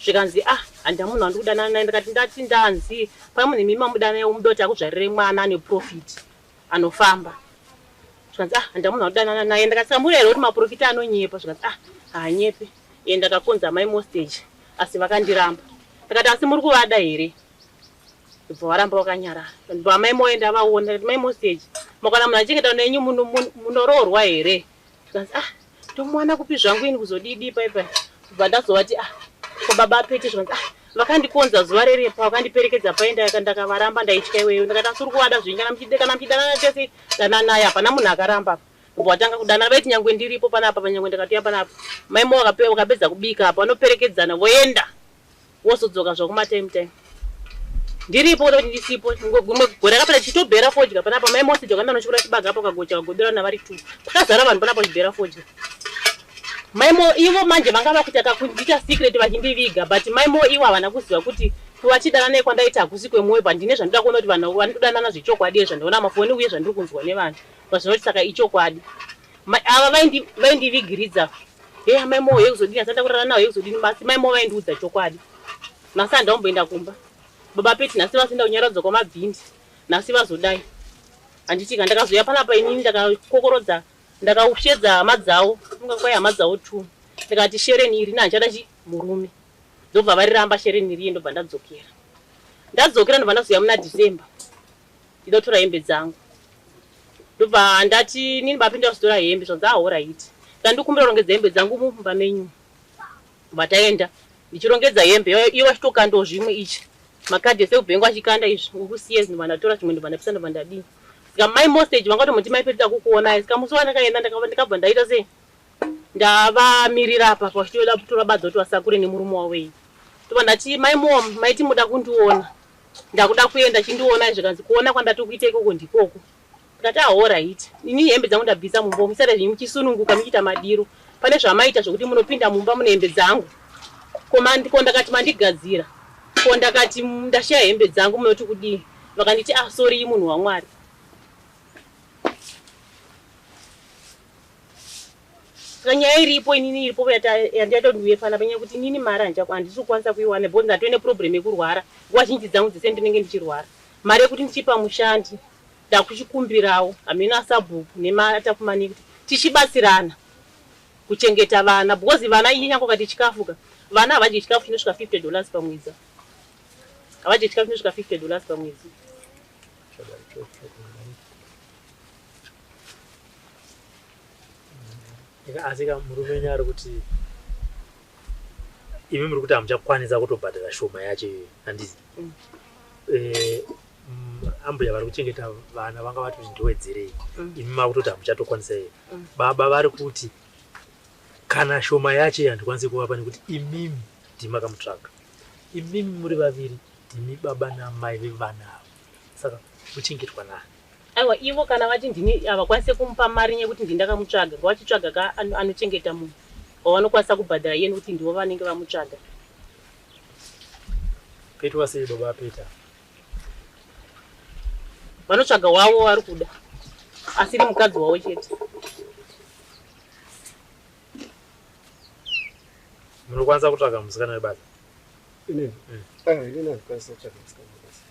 zvikanzi handina munhu wandiri kudanana naye ndikati ndati ndanzi pane munhu mimi mamudana umuda kuti akuzvarire mwana ane profit anofamba zvikanzi handina munhu wandidanana naye ndikati saka murero kuti maprofita anonyepa zvikanzi haanyepe ndakakonza mai mostage asi vakandiramba ndikati asi muri kuvada here ndobva varamba vakanyarara ndobva mai moenda vaona ndikati mai mostage makana munhu achengeta nenyu munoroorwa here zvikanzi ndomwana kupi zvangu ini kuzodidi paipai ndobva ndazovati ko baba apete zvikanzi vakandikonza zuva rerepa vakandiperekedza paenda ndakavaramba ndaitya iweyo ndikati asi uri kuvada zvinyi kana muchidanana tese dananai hapana munhu akaramba ndobva watanga kudanana vaiti nyangwe ndiripo panapa panyangwe ndakatiya panapa maimo wakapedza kubika apa vanoperekedzana voenda wosodzoka zvakumatime ndiripo kuti ndisipo gumwe gore rakapera chitobhera fodya panapa mai mose jokanda nochikura chibaga apo kagocha kagodorana vari 2 pakazara vanhu panapa chibhera fodya maimo ivo manje vanga vakuita kakundiita secret vachindiviga but maimo ivo havana kuziva kuti kuvachidanana naye kwandaita hakusi kwemwoyo pandine zvandoda kuona kuti vanhu vanodanana zvechokwadi zvandiona mafoni uye zvandiri kunzwa nevanhu vazvinoti saka ichokwadi ava vaindivigiridza maimo yekuzodini asanda kurara nawo yekuzodini basi maimo vaindiudza chokwadi nasi handamboenda kumba baba peti nasi vasinda kunyaradza kwamabhindi nasi vazodai handiti ndakazoya panapa inini ndakakokorodza ndakaupyedza hama dzavo ungakwai hama dzavo 2 ndikati shereni iri nanjada murume ndobva variramba shereni iriye ndobva ndadzokera ndobva ndazoya muna December ndidotora hembe dzangu ndobva ndati nini bapinda kuzotora hembe zvanzi alright ndandikumbira kurongedza hembe dzangu mumba menyu ndobva taenda ndichirongedza hembe iwe achitokando zvimwe ichi makadhi sekubhengu achikanda izvi ukusiye ndobva ndatora chimwe ndobva ndapisa ndobva ndadii saka mai mostage vangatomoti maipetita kukuonai saka musi wandakaenda ndikabva ndaita sei ndavamirira apa pachitoda kutora badza kuti vasakure nemurume wawei ndobva ndati maimo maiti muda kundiona ndakuda kuenda chindiona zvikanzi kuona kwandati kuita ikoko ndikoko ndikati alright ini hembe dzangu ndabvisa mumba musare zvinyi muchisununguka muchiita madiro pane zvamaita zvokuti munopinda mumba mune hembe dzangu ko ndakati mandigadzira ko ndakati ndashaya hembe dzangu munoti kudii vakanditi sorry munhu waMwari Kanyaya iripo inini iripo yandiyato ndiwefana panyaya kuti inini mari handisi kukwanisa kuiwana because ndatoine problem yekurwara nguva zhinji dzangu dzese ndinenge ndichirwara. Mari yekuti ndichipa mushandi ndakuchikumbirawo hamena sabhuku nematafumani kuti tichibatsirana kuchengeta vana because vana inyango kati chikafuka vana havadye chikafu chinosvika $50 pamwedzi. Havadye chikafu chinosvika $50 pamwedzi. Asi murume wenyu ari kuti imi muri kuti hamuchakwanisa kutobhadhara shoma yacho handizi. Ambuya vari kuchengeta vana vanga vati ndowedzerei imi makutoti hamuchatokwanisa here. Baba vari kuti kana shoma yacho handikwanisi kuvapa nekuti imimi ndimakamutsvaga. Imimi muri vaviri ndimi baba namai vevana avo. Saka muchengetwa nani? Aiwa ivo kana vati ndini havakwanise kumupa mari nyekuti ndindakamutsvaga ngavachitsvaga ka anochengeta munhu wavanokwanisa kubhadhara iye nekuti ndivo vanenge vamutsvaga. Petwa sei baba Peta? Vanotsvaga wavo vari kuda asiri mukadzi wavo chete. Munokwanisa kutsvaga musikana webasa? Inini handikwanisa kutsvaga musikana webasa.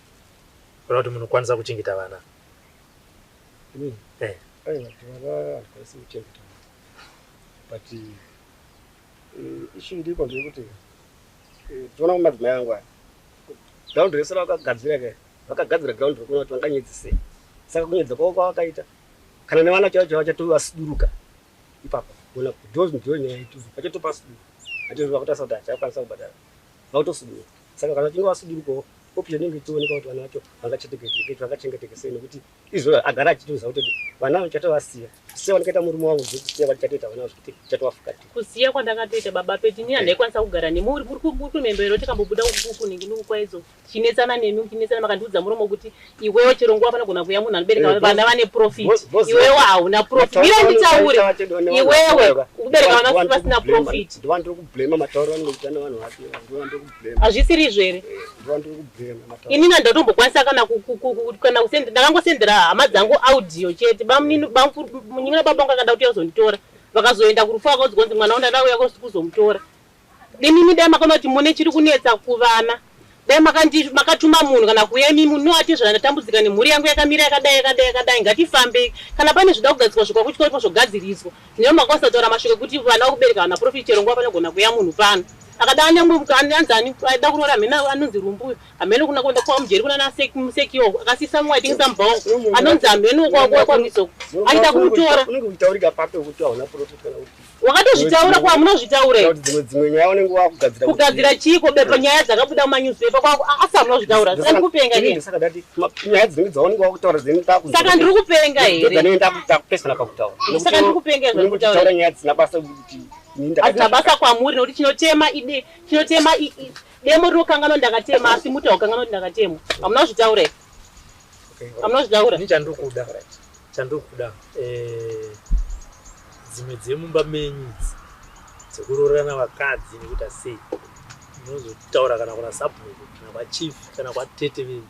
Kureva kuti munokwanisa kuchengeta vana? Inini aiwa vana handikwanisi kuchengeta vana but ishu iripo ndeyekuti tiona kumadzimai angu aya ground rese vakagadzira vakagadzira ground rekuona kuti vanganyedzisei. Saka kunyedza kwavo kwavakaita kana nevana chavo vachatovasuduruka ipapo kuona kuti ndo nyaya ituzu vachatopa suduru atizova kutasa kuti hachakwanisa kubhadhara vakutosuduruka. Saka kana vachinge vasudurukawo option inenge ichioneka kuti vana vacho vangachengeteke sei nekuti izvo agara achitoziva kuti vana vachatovasiya se vanakaita murume wangu zekusiya vachatoita vana kuti chatovafukatii. Kusiya kwandakatoita baba Peti ini handaikwanisa kugara nemi uri kumembero tikambobuda ukuku ninginukukwaizvo chinetsana nemi chinetsana makandiudza muromo kuti iwewo chero nguva panogona kuuya munhu anobereka vana vane profit iwewo hauna profit. Mira nditaure iwewe kubereka vana vasina profit. Ndivandiri kublema matauro anoita navanhu vake ndivandiri kublema. Hazvisiri izvere. Ndivandiri kublema matauro. Inini handatombokwanisa kana ndakangosendera hama dzangu audio chete munyingina baba vangu akada kuti yazonditora vakazoenda kurufu vakaudzi mwana wandadauya kuzomutora. Demimi dai makaona kuti mune chiri kunetsa kuvana dai makatuma munhu kana kuuya imimi noati zvandatambudzika nemhuri yangu yakamira yakadai ngatifambei kana pane zvida kugadzirwa zvikwa kuchikoro zvogadziriswa neo makasatora mashoko kuti vana vakubereka vana profit chero nguva panogona kuuya munhu pano akada anyanguanzani aida kunora hamena anonzi rumbuyo hamene kuna kuenda kwa mujeri kuna musekiwo akasisa mumwe aitengesa mbao anonzi hamene kwamisoko aida kumutora. Unenge uchitaurika pape kuti hauna profit kana kuti wakatozvitaura kwa munozvitaura here dzimwe nyaya unenge wakugadzira chiko bepa nyaya dzakabuda mumanewspaper kwako asi hamunozvitaura saka ndikupenga here. Saka ndati nyaya dzinenge dzaunenge wakutaura saka ndiri kupenga here saka ndiri kupenga zvakutaura nyaya dzina basa kuti hazina basa kwamuri nekuti chinotema demo rinokangano ndakatema asi muta ukangano ndakatemwa hamuna zvitaura here. Hamuna zvitaura ini chandikuda dzimwe dzemumba menyu dzekuroorana vakadzi nekuti sei munozotaura kana kuna sabhuku kana kwachief kana kwatete venyu.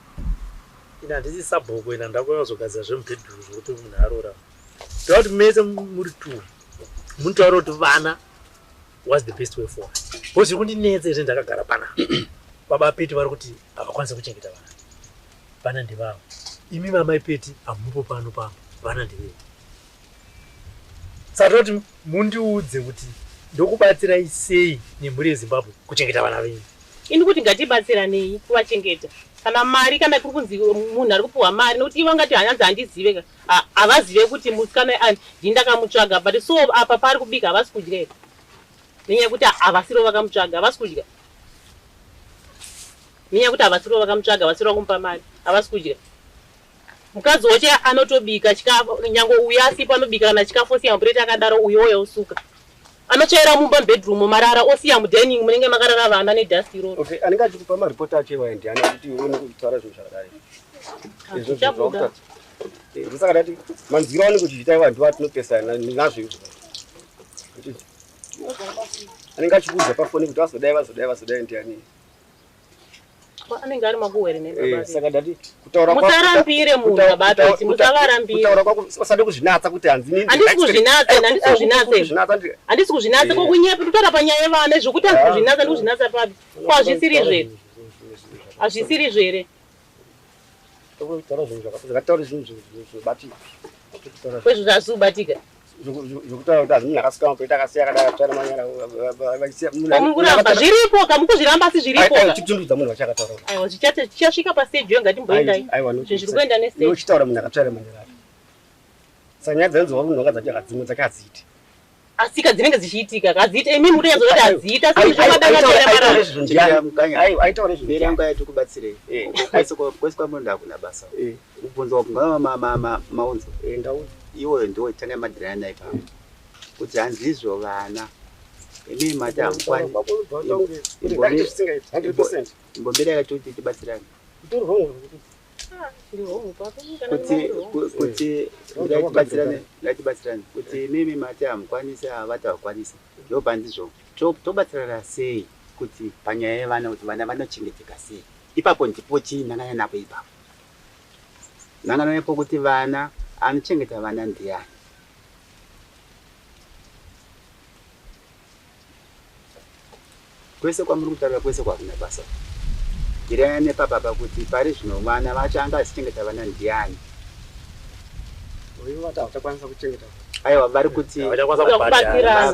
Ina handisi sabhuku ina ndakauya kuzogadzira zvemubhedhuru zvokuti munhu aroora ndoda kuti mese muri tu munotaura kuti vana what's the best way forward because zviri kundinetsa izve ndakagara pana baba Peti vari kuti havakwanisa kuchengeta vana vana ndevavo imi mamai Peti hamupo pano pamba vana ndevei. Saka kuti mundiudze kuti ndokubatsirai sei nemhuri yeZimbabwe kuchengeta vana venyu. Ini kuti ngatibatsiranei kuvachengeta kana mari kana kuri kunzi munhu ari kupuwa mari nekuti ivo ngati hanyanzi handizive havazive kuti musikana ani ndindakamutsvaga but so apa pari kubika havasi kudya here nenyaya yekuti havasiro vakamutsvaga havasi kudya nenyaya yekuti havasiro vakamutsvaga havasiro kumupa mari havasi kudya. Mukadzi wacho anotobika chikafu nyango uya asipo anobika kana chikafu osiya mupureti akadaro uyo yosuka anochaira mumba bedroom marara osiya mudining munenge makarara vana nedust roll. Okay, anenge achikupa maripoti acho iwaendi ana kuti uone kutaura zvinhu zvakadai izvo zvakuta saka ndati manzwiro aone kuchiita iwa ndiwo atinopesana nazvo izvo anenge achikuudza pafoni kuti vazodai ndiani anenge ari makuwere nebaba saka ndati kutaura musarambire munhu baba kuti musavarambire kutaura kwako usade kuzvinatsa kuti hanzi handisi kuzvinatsa kokunyepi kutora panyaya yevana zvokuti handisi kuzvinatsa ndikuzvinatsa papi ko hazvisiri zvere hazvisiri zvere kutaura zvinhu zvakataura zvinhu zvinobatika kwezvo zvasi kubatika zvokutaura kuti hazvinhu akasika paita akasiya kadai tsvara manyara vakuramba zviripo kamukuzviramba asi zviripo chitundudza munhu wachakataura aiwa chichasvika pastage yo ngatimboendai zviri kuenda nestage uchitaura munhu akatsvara manyara saka nyaya dzainzwa munhu wakadza kuti akadzimwe dzakadziiti asika dzinenge dzichiitika kadziita imi muri yazoti adziita aitaura mberi yangu yaiti kubatsirei kwese kwamunhu akuna basa kubvunzwa kunga maunzo iwoyo ndiwo tanga madhirana naye pamwe kuti hanzizvo vana imi mati hamukwani imbomberi yakati kuti tibatsirane kuti ngatibatsirane kuti mimi mati hamukwanisi avati hakukwanisi ndobva ndizvo tobatsirana sei kuti panyaya yevana kuti vana vanochengeteka sei ipapo ndipo chinangana napo ipapo nangana napo kuti vana anochengeta vana ndiani kwese kwamuri kutaura kwese kwakuna basa girai nepababa kuti pari zvino vana vacho anga achichengeta vana ndiani aiwa vari kuti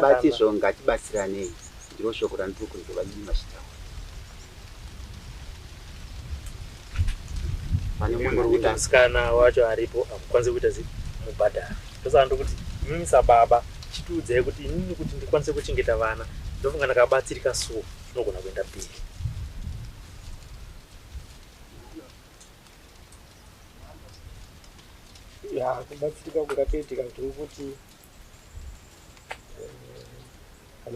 vati zvo ngatibatsiranei ndiro shoko randiri kunzwa vanyini machitaura pane munhu musikana wacho aripo amukwanise kuita mubhadhara ndosaka ndokuti imimi sababa chitiudzai kuti inini kuti ndikwanise kuchengeta vana ndofunga ndakabatsirika so zvinogona kuenda mberi kubatsirika kungapiitika ndekuti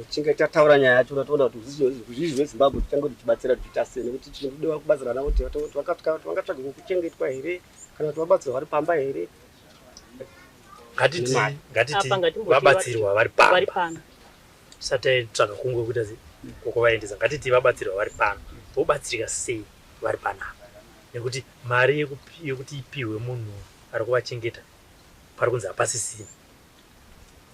chinge tataura nyaya yacho unatoona kuti zvizvi zvezimbabwe titange kuti tibatsira tiita sei nekuti tinodiwa kubatsirana kuti vangatsvaga kuchengetwa here kana kuti vabatsirwa vari pamba here ngatiti vabatsirwa vari pamba tisataitsvaga kungwe kuita kokuvaendesa ngatiti vabatsirwa vari pano vobatsirika sei vari panapa nekuti mari yekuti ipiwe munhu ari kuvachengeta pari kunzi hapasisina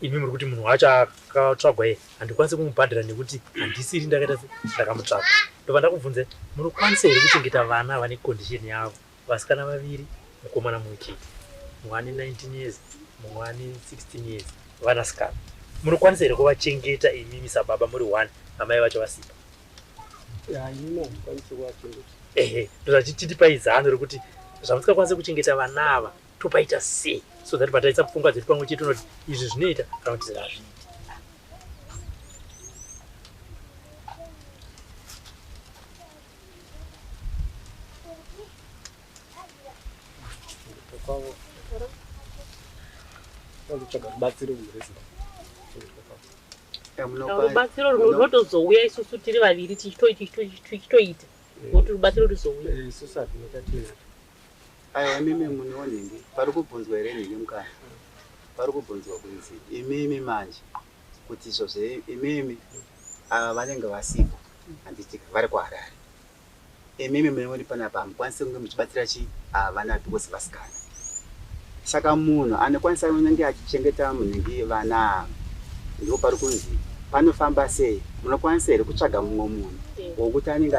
imi muri kuti munhu wacho akatsvagwa ye handikwanisi kumubhadhara nekuti handisiri ndakaita ndakamutsvaga ndobva ndakubvunzai munokwanisa here kuchengeta vana vane kondisheni yavo vasikana vaviri mukomana mumwe chete mumwe ane 19 years mumwe ane 16 years vanasikana munokwanisa here kuvachengeta imimi sababa muri 1 amai vacho vasipa ndozvachitipai zano rekuti zvamusingakwanisi kuchengeta vana ava topaita sei so that pataisa pfungwa dzedu pamwe chete unoti izvi zvinoita kana kuti zvirazviiti rubatsiro runotozouya isusu tiri vaviri tichitoita kuti rubatsiro ruzouya aiwa mimi munhu wonhingi pari kubvunzwa here nhingi mukana pari kubvunzwa kunzi imimi manje kuti izvozvo imimi ava vanenge vasipo handitika vari kuharare imimi munoni panapa hamukwanisi kunge muchibatsira chii ava vanapi vose vasikana saka munhu anokwanisa unenge achichengeta munhingi vana ndipo pari kunzi panofamba sei munokwanisa here kutsvaga mumwe munhu wokuti anenge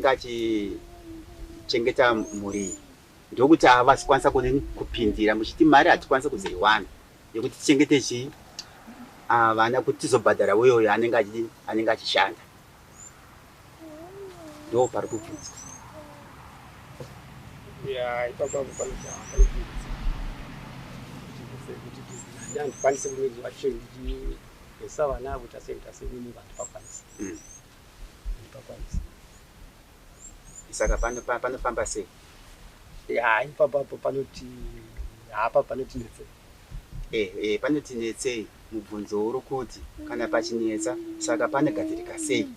achichengeta mhuri ndokuti havazikwanisa kupindira muchiti mari hatikwanisa kuzoiwana yekuti tichengete chii vana kuti tizobhadhara uyoyo anenge achishanda ndo pari kubvunza handikwanisi kuesa vana avo taseimimi vandipakwanisa saka panofamba sei ipapapo panoti hapa panotinetsei panotinetsei mubvunzo uri kuti kana pachinetsa saka panogadzirika sei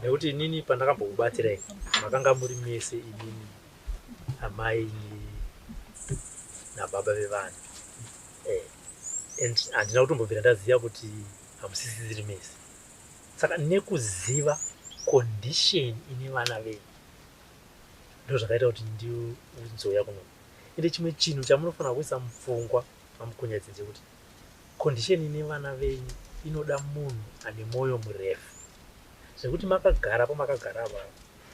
nekuti inini pandakambokubatsirai makanga muri mese inini amai nababa vevana and handina kutombobvira ndaziva kuti hamusisiri mese saka nekuziva condition ine vana venyu ndo zvakaita kuti ndizoya kuno. Ende chimwe chinhu chamunofanira kuisa mupfungwa mamukunyadzidze kuti condition ine vana venyu inoda munhu ane mwoyo murefu, zvekuti makagara pamakagara apa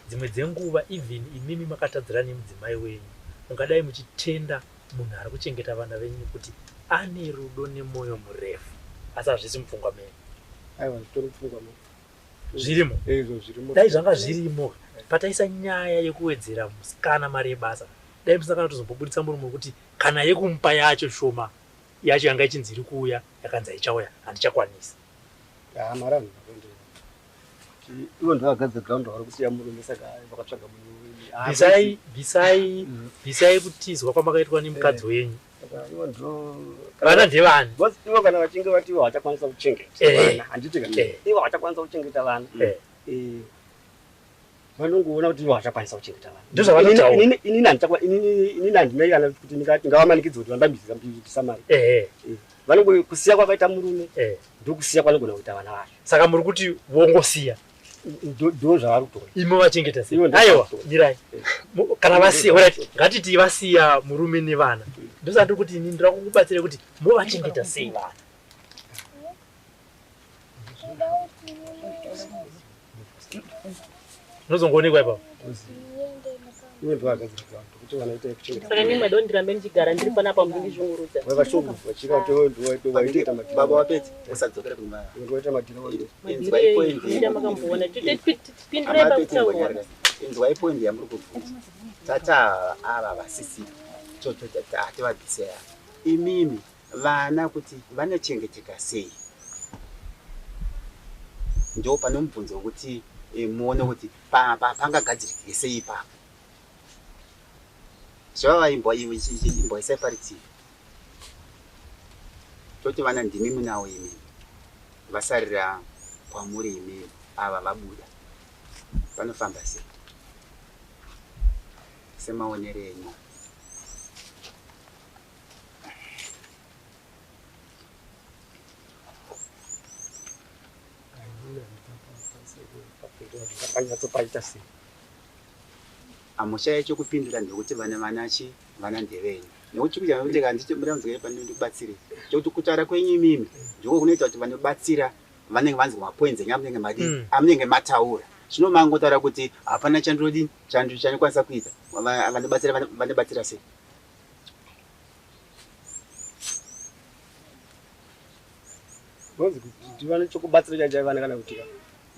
dzimwe dzenguva even imimi makatadzira nemudzimai wenyu mungadai muchitenda munhu ari kuchengeta vana venyu kuti ane rudo nemwoyo murefu, asi hazvisi mupfungwa menyu. Aiwa, zvitori mupfungwa menyu. Zvirimo? Zvirimo. Dai zvanga zvirimo pataisa nyaya yekuwedzera musikana mari yebasa, dai musakana tozombobuditsa murume kuti kana yekumupa yacho shoma yacho yanga ichinzi iri kuuya yakanzi haichauya handichakwanisi. Mara iwo ndo akagadzira ground wari kusiya murume saka vakatsvaga munhu. Bvisai kutizwa kwamakaitwa nemukadzi wenyu. Iwo ndo Vana ndevani? Iwo kana vachinge vati iwo havachakwanisa kuchengeta vana, handiti kana iwo havachakwanisa kuchengeta vana, vanongoona kuti iwo havachakwanisa kuchengeta vana. Ndozvavanotaura. Inini handinai kana kuti ngavamanikidze kuti vandambisa mari. Vanongokusiya kwakaita murume ndokusiya kwanogona kuita vana vacho. Saka muri kuti vongosiya ndo zvavari kutora imo vachengeta sei? Aiwa, mirai kana vasiya, ngatiti vasiya murume nevana, ndosati kuti ini ndira kukubatsira kuti movachengeta sei vana. Nozongoonekwa ipapo iwe ndo akagadzira ground kuti vana ite kuchengeta. Saka ndimi madoni ndirambe ndigara ndiri panapa mundishungurudza. Vavashungu vachika ndo vaita madhira. Baba wapedza usadzokera kumaya. Ngoita madhira wende. Inzwa ipoint. Ndira makamboona. Tipindure pakutaura. Inzwa ipoint yamuri kubvunza. Tata ava vasisi. Toto tata ativabvisera. Imimi vana kuti vanochengeteka sei? Ndo pane mubvunzo wekuti muone kuti pangagadzirike sei ipapo. Zvava imbo iseparative. Toti vana ndimi munawo imimi. Vasarira kwamuri imimi ava vabuda. Panofamba sei? Semaonere enyu. Amushaya chokupindura ndekuti vana vanachi vana ndevenyu. Nekuti kuti ndika ndichimuramuzwe panondibatsire. Chekuti kutaura kwenyu imimi ndiko kunoita kuti vanobatsira vanenge vanzi mapoints enyamunenge madini amunenge mataura. Zvino mangotaura kuti hapana chandodini chanokwanisa kuita. Vanobatsira sei? Bonzi kuti vana chokubatsira chaja vana kana kuti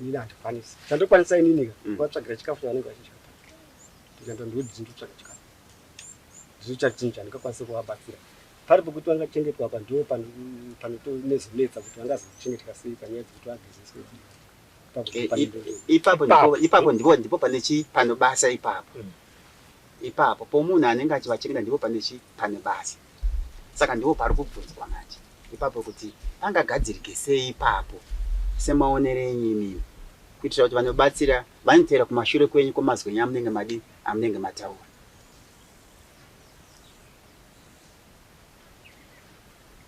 ini handikwanisi. Chandokwanisa inini vatsvagira chikafu chavanenge vachichapa. Ndikandondodi ndinotsvaga chikafu. Zvicha chinhu chandingakwanisa kuvabatsira. Paripo kuti vangachengetwa apa ndo panotonetsa kuti vangazochengeteka sei panyaya dzekuti vagezeswe. Ipapo ndipo pane basa ipapo. Ipapo pomunhu anenge achivachengeta ndipo pane basa. Saka ndipo pari kubvunzwa manje. Ipapo kuti angagadzirike sei ipapo semaonere enyu imimi kuitira kuti vanobatsira vanotera kumashure kwenyu kwemazwi enyu amunenge madini amunenge mataura.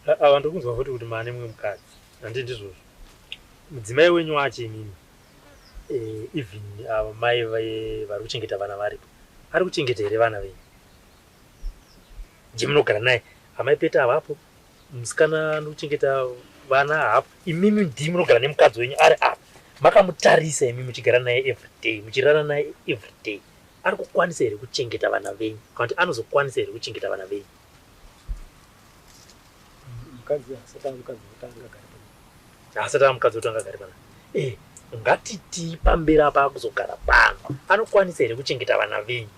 Ava ndokunzwa futi kuti mane mumwe mukadzi handi ndizvozvo. Mudzimai wenyu wacho imimi even ava mai vari kuchengeta vana varipo ari kuchengeta here vana venyu? Jemunogara naye amai pete avapo, musikana anochengeta vana hapo, imimi ndimi munogara nemukadzi wenyu ari apa, makamutarisa imimi muchigara naye everyday, muchirara naye everyday, ari kukwanisa here kuchengeta vana venyu kana kuti anozokwanisa here kuchengeta vana venyu? Mukadzi asati mukadzi utanga gari pana. Asati mukadzi utanga gari pana. Ngatiti pamberi apa kuzogara pano anokwanisa here kuchengeta vana venyu?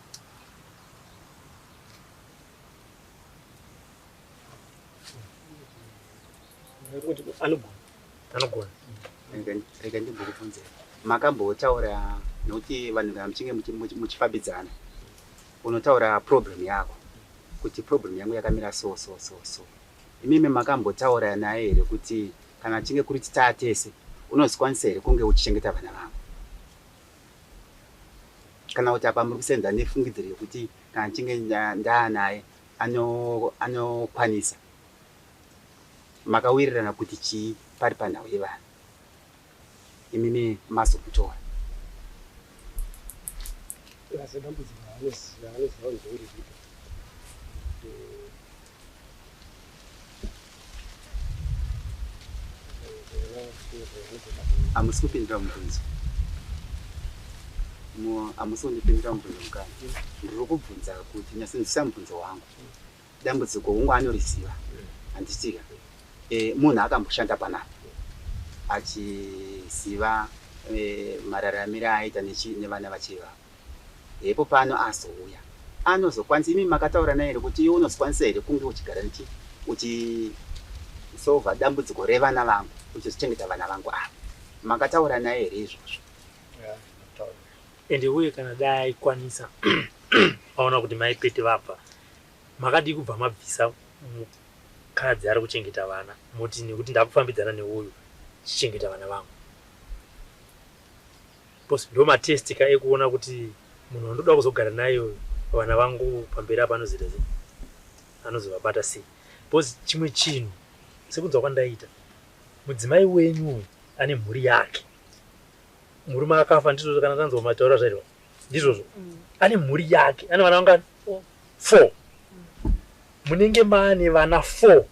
Anogona. Rega ndimbokubvunzira. Makambotaura nokuti vanhu kana muchinge muchifambidzana unotaura problem yako kuti problem yangu yakamira so. Imimi makambotaura naye here kuti kana chinge kuri titatese unozikwanisa here kunge uchichengeta vana vangu? Kana kuti apa muri kusenza nefungidziro yekuti kana chinge ndaanaye anokwanisa makawirirana kuti chii pari panhau yevana? Imimi mazokutora Hamusi kupindira mubvunzo. Hamusi kundipindira mubvunzo mukani. Ndiri kubvunza kuti nyasinzisa mubvunzo wangu. Dambudziko ungu anoriziva. Handitika. Munhu akamboshanda panapa. Achiziva mararamiro aita nevana vachiva. Ipo pano azouya. Anozokwanisa imi makataura naye kuti iwe unozokwanisa here kunge uchigara uchisolva dambudziko revana vangu, uchizochengeta vana vangu ava. Makataura naye here izvozvo? Ende uye kana dai aikwanisa aona kuti maipete vabva, makadi kubva mabvisa mukadzi ari kuchengeta vana, muti nekuti ndakufambidzana neuyu chichengeta vana vangu. Posi ndo matestika ekuona kuti munhu andoda kuzogara nayo vana vangu pamberi apa anozovabata sei. Posi chimwe chinhu sekunzwa kwandaita, mudzimai wenyu ane mhuri yake. Murume akafa ndizvo kana tanzwa mataura zvairwa. Ndizvozvo. Ane mhuri yake. Ane vana vanga 4. Munenge maane vana 4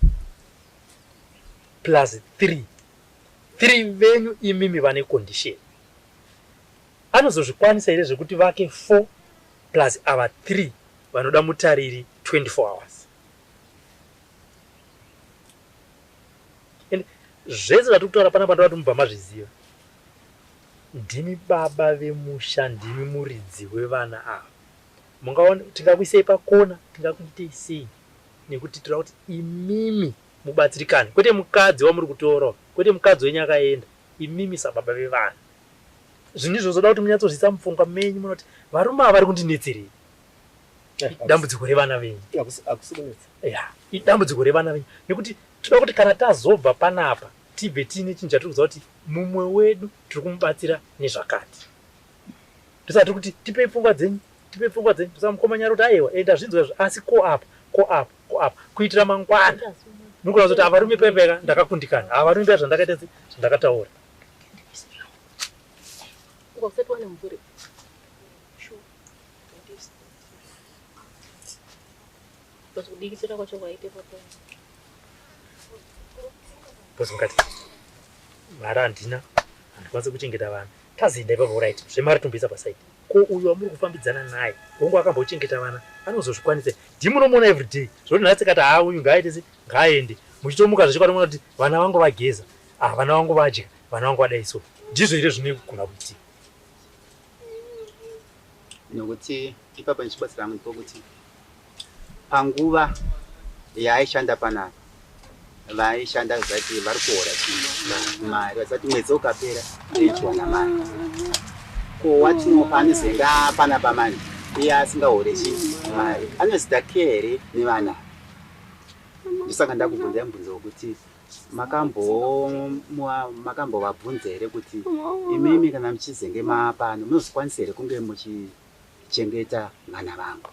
plus 3. 3 venyu imimi vane condition. Anozozvikwanisa here zvekuti vake 4 plus ava 3 vanoda mutariri 24 hours. Zvese zvatiri kutaura panapa ndoda kuti mubva mazviziva. Ndimi baba vemusha, ndimi muridzi wevana ava. Mungaona tingakuisei pakona, tingakuitei sei? Nekuti tinoda kuti imimi mubatsirikane. Kwete mukadzi wamuri kutorawo, kwete mukadzi wenyu akaenda. Imimi sababa vevana. Zvinhu izvo zvoda kuti munyatsozvisa mupfungwa menyu munoti varume ava vari kundinetserei. Dambudziko revana venyu. Dambudziko revana venyu. Nekuti toda kuti kana tazobva panapa tibve tiine chinhu chatiri kuziva kuti mumwe wedu tiri kumubatsira nezvakati. Tisati kuti tipei pfungwa dzenyu, tisamukomanyara kuti aiwa enda zvinzwa izvo, asi ko apa kuitira mangwana. Nokura kuti avarume pepeka ndakakundikana, avarume pea zvandakaita zvandakataura. Posi mukati mari handina, handikwanisi kuchengeta vana. Tazienda ipapo right, zvemari tombisa pasaidi. Ko uyu wamuri kufambidzana naye, wangu akambochengeta vana, anozozvikwanisa. Ndimunomona everyday. Zvoti nhasi kati uyu ngaaite se, ngaaende. Muchitomuka zvichikwata kuti vana vangu vageza, vana vangu vadya, vana vangu vadai so. Ndizvo here zvine kugona kuitika. Nokuti ipapa ndichibatsira munhu pokuti panguva yaaishanda panapa vaishanda zati vari kuhora mari vasati mwedzi ukapera eichiwana mari. Ko watinopa anozoenda panapa mani iye asingahoreshi mari anozida kere nevana. Ndosaka ndakubvunza mubvunzo wokuti makambovabvunza here kuti imimi kana muchizenge maapano munozokwanisa here kunge muchichengeta vana vangu?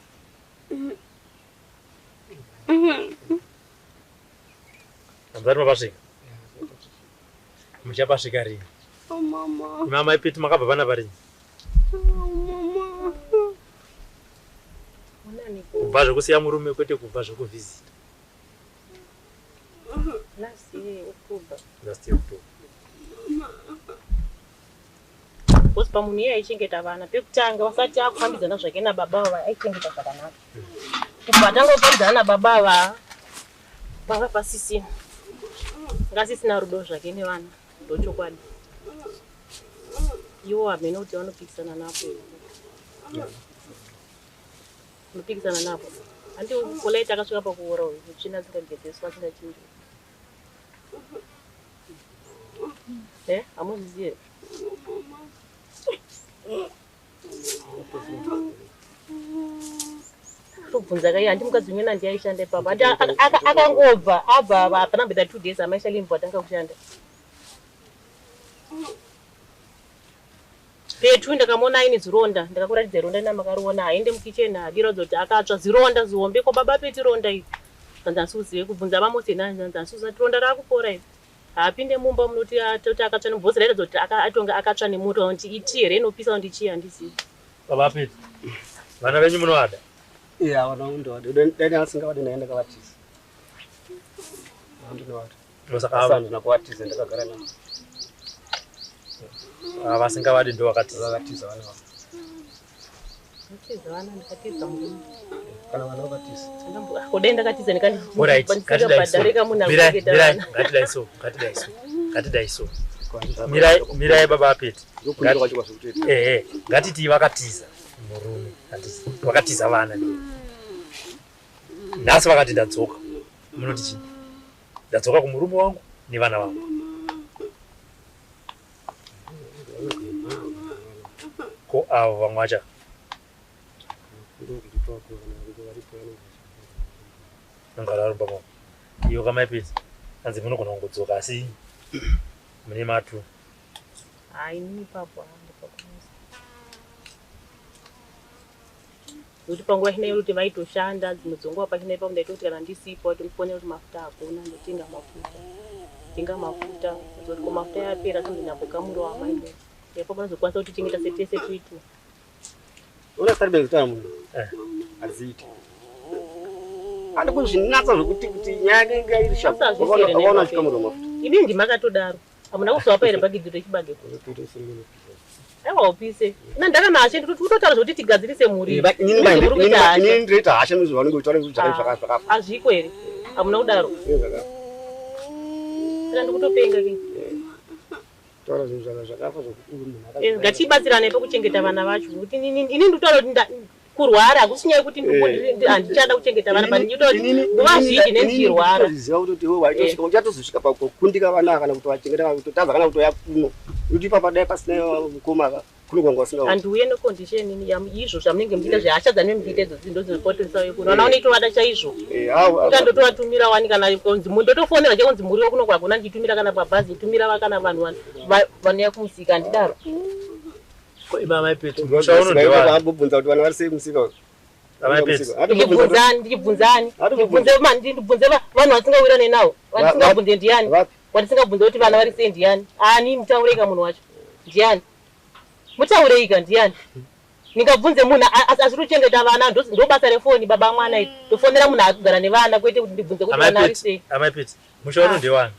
Mzari mapasvika? Muchapasvika rini? Mama ipiti makabva panapa rini? Kubva zvokusiya murume kwete kubva zvokuvhizita. Last year October. Bosi pamunhu iye aichengeta vana pekutanga vasati akufambidzana zvake nababa ava aichengeta zvakanaka. Kubva tangofambidzana nababa ava panga pasisina. Ngasisina rudo zvake nevana ndochokwadi. Iwo hamene kuti vanopikisana napo. Unopikisana napo. Handi kulaita akasvika pakuora uyu muchina dzingagezeswa dzingachinjwa. Hamuzvizivi here? Tobvunza kai handi mukadzi umwe nandi aishanda ipapo. Akangobva abva hapana mbeda 2 days amaisha limbo atanga kushanda. Petu ndakamona aine zironda, ndakakuratidza ronda namakaruona aende mukicheni adirodza kuti akatsva zironda zihombe ko baba peti ronda iri. Ndansuzive kubvunza vamose ndansuza ronda rakupora iri. Apinde mumba munoti akatsva nebhosi raidza kuti atonga akatsva nemoto kuti iti here inopisa kuti chii handisi. Baba peti Vana venyu munovada? Iya, vana ndovada. Dai asingavadi naenda kavatiza. Ndovada. Saka ndinakuvatiza ndakagara navo. Vasingavadi ndo vakatiza. Vakatiza vana vavo. Vakatiza vana ndakatiza murume. Kana vana vakatiza. Kudai ndakatiza ndikani. Alright, ngatidaiso. Mirai baba apeti. Ngatiti vakatiza murume. Vakatiza vana. Nhasi vakati ndadzoka. Munoti chii? Ndadzoka kumurume wangu nevana vangu. Ko avo vamwe vacha nongararumba mo iyo kamaipedza anzi munogona kungodzoka asi mune matu. Inini papo kuti panguva chinayo kuti vaitoshanda dzimwe pachinai papo ndaita kuti kana ndisipo ndimfonera kuti mafuta hakuna ndotenga mafuta kuti ko mafuta yapera tondonyambokamura wamainde yapo panozokwanisa kuti chengeta setese tuitu unasarbe kutana munhu aziite ande kuzvinatsa zvokuti nyaya ngairi shaona chikamura mafuta ini ndimakatodaro hamuna kuzowapa here bhagidhi rechibage aiwa upise ina ndakanashe ndikutotaura zvokuti tigadzirise muri inini ndireta hasha nezvavanenge kutaura kuti zvakafa hazviko here hamuna kudaro saka ndikutopenga ke taura zvinhu zvakafa ngatibatsirane pekuchengeta vana vacho kuti ini ndikutaura kuti kurwara hakusinyai kuti handichada kuchengeta vana bani ndikutaura kuti nguva zhinji nendichirwara ziva kuti iwe waitosvika uchatozosvika pakukundika vana kana kuti wachengeta kutadza kana kutoya kuno kuti ipapa dai pasina mukoma kunogwanga usinga handiuye nekondisheni izvo zvamunenge muchiita zvehashadzani vemuchiita idzo dzindozipotesa kuno vana unoitovada chaizvo ukandotovatumira wani kana ndotofonera chekunzi muriwo kuno kwagona ndichitumira kana pabhazi nditumira kana vanhu vanouya kumusika handidaro ambobvunza kuti vana vari sei musika ndibvunzani vanhu vasingawirane navo vandisingabvunze ndiani wandisingabvunze kuti vana vari sei ndiani ani mutaureika munhu wacho ndiani mutaureika ndiani ndingabvunze munhu asi tochengeta vana ndobasa refoni baba mwana iti tofonera munhu akugara nevana kwete kuti ndibvunze kuti vana vari sei amaipeti mushauro ndewani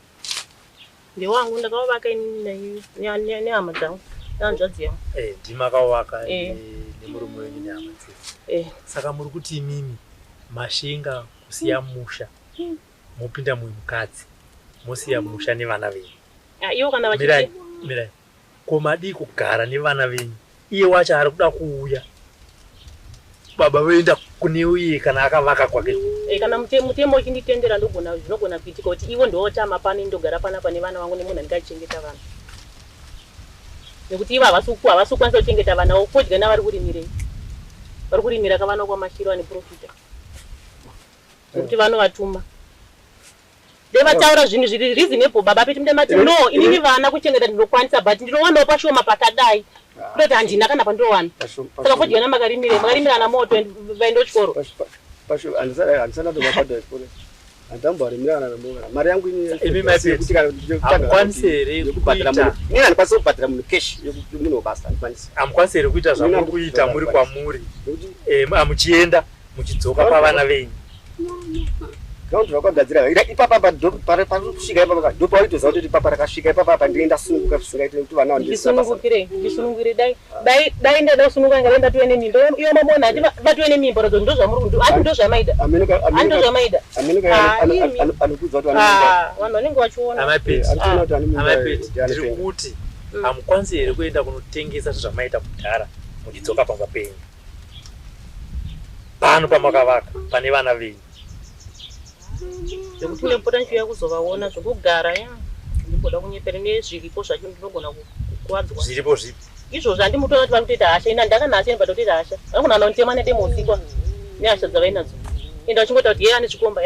ndewangu ndakavavaka nehama dzangu nanzvadzi yangu ndimakavavaka nemurume wenyu nehama dzenyu saka muri kuti imimi mashinga kusiya musha mopinda mumwe mukadzi mosiya musha nevana venyu iwo kana mirai ko madii kugara nevana venyu iye wacho ari kuda kuuya baba voenda kune uye kana akavaka kwake kana mutemo uchinditendera zvinogona kuitika kuti iwo ndootama pane ndogara panapa nevana vangu nemunhu andingachengeta vana nekuti ivo havasi kukwanisa kuchengeta vana kudya navari kurimirei vari kurimira kavana kwamashiro ane profita nekuti vanovatuma devataura zvinhu zviri reasonable baba peti mudemati no inini vana kuchengeta ndinokwanisa but ndinowanawo pashoma pakadai kutoti handina kana pandowana saka fodya namakarimira namoto vaenda kuchikoro mari yangu hamukwanisi kubhadhira munhu keshi munhu wabasa hamukwanisi here kuita zvamuri kuita muri kwamuri muchienda muchidzoka pavana venyu kaundi vakagadzira ipapa pakusvika ipapa ndopawaitoziva kuti papa rakasvika ipapa ndienda sununguka zvisingaiti kuti vana ndisunungire dai ndada kusununguka ngave ndatuve nemimba iyo mamona hati vatuve nemimba rodzo ndozvamuri ati ndozvamaida anokudza kuti vanhu vanenge vachiona amapeti ndiri kuti hamukwanisi here kuenda kunotengesa zvamaita kudhara muchidzoka pamba penyu pano pamakavaka pane vana venyu zvekuti ndinopota ndichiuya kuzovaona zvokugara ndimboda kunyepera nezviripo zvacho ndinogona kukwadzwa zviripo zvipi izvozvo handimutoona kuti vari kutoita hasha ina ndakanasi eni patotoita hasha vanogona kunditema nedemosikwa nehasha dzavainadzo enda vachingota kuti yeye ane zvikomba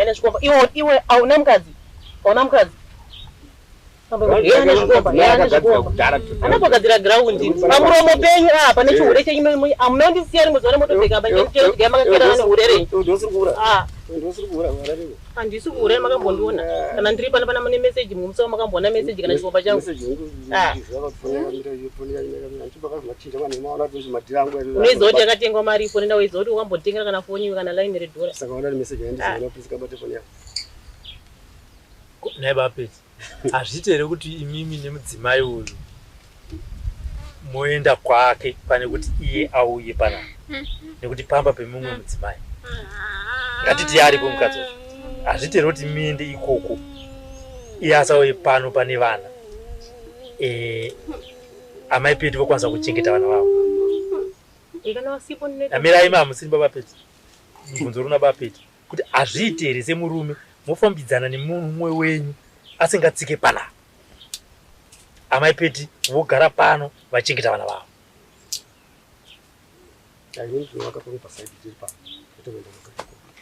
iwe hauna mukadzi anapogadzira ground pamuromo penyu apa nechihure chenyu amunondisiya rimwe zuva remotopfeka pamakakera neurere handisi kuurere makambondiona kana ndiri pana mune meseji mumusoro makamboona meseji kana chipomba changu unoiziva kuti yakatengwa mari ifoni nda uiziva kuti wakambotengera kana foni kana line redhora nai bapedzi hazviite here kuti imimi nemudzimai uyu moenda kwake pane kuti iye auye panapa nekuti pamba pemumwe mudzimai ngatiti aripo mukadzi wacho hazviite here kuti miende ikoko iye asauye pano pane vana amai pedu vokwanisa kuchengeta vana vavo amirai mamusini babapedzi mubvunzo runa bapedzi kuti hazviite here semurume mofambidzana nemunhu mumwe wenyu asingatsike pana amai peti vogara pano vachengeta vana vavo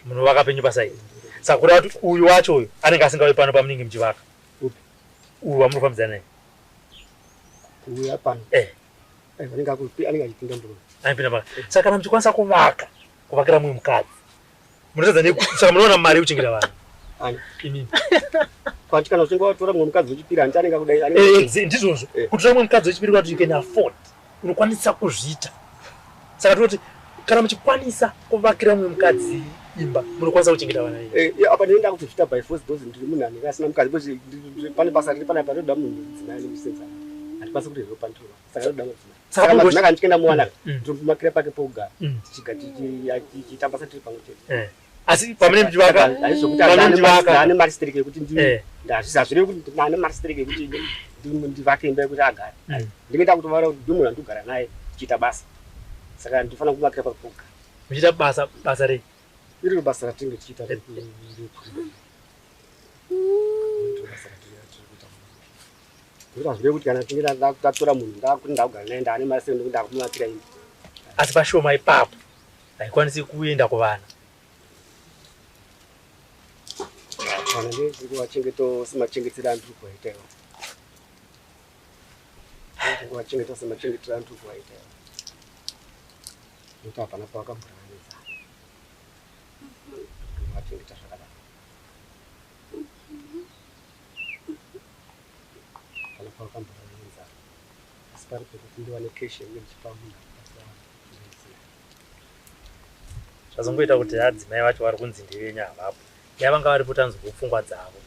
munhu vakapenyu pasaidi saka kuda kuti uyu wacho uyu anenge asingauyi pano pamunenge muchivaka uyu wamunofambidzana naye anopinda saka kana muchikwanisa kuvakira mumwe mukadzi saka munoona mari yekuchengeta vanhu kwatikana uchinge watora mumwe mukadzi wechipiri handianenge kudai ndizvozvo kutora mumwe mukadzi wechipiri kwati you can afford unokwanisa kuzviita saka toti kana muchikwanisa kuvakira mumwe mukadzi imba munokwanisa kuchengeta vana apa ndinoenda kuti zvita by force those ndiri munhu anenge asina mukadzi pane basa riri panapa rinoda munhu mudzimai nemusenza handikwanisi kuti zvopandirwa saka rinoda mudzimai madzimai ndichikaenda muwana ndinomakira pake pokugara tichitambasa tiri pamwe chete asi pamene mchivaka ane maristereke yekuti hazvirevi kuti nane maristereke yekuti ndivake imba yekuti agare ndingeenda kutovara kuti ndimunhu andogara naye tichiita basa saka ndinofanira kumakira pake pokugara muchiita basa rei iriro basa ratinge tichiita hazvirevi kuti kana tinge ndatora munhu ndakuti ndakugara naye ndaane maristereke ndokuti ndakumakira imba asi pashoma ipapo haikwanisi kuenda kuvana kana ndezvikuwachengeta semachengetera andiri kuwaitaiwa ndikuwachengeta semachengetera andiri kuwaitaiwa nokuti hapana pavakamboranganidza wachengeta zvakadaro hapana pavakamboranganidza asi pari pekuti ndiwane keshi yange ndichipa munhu zvazongoita kuti adzimai vacho vari kunzi ndevenya havapo ya vanga vari potanzwa pfungwa dzavo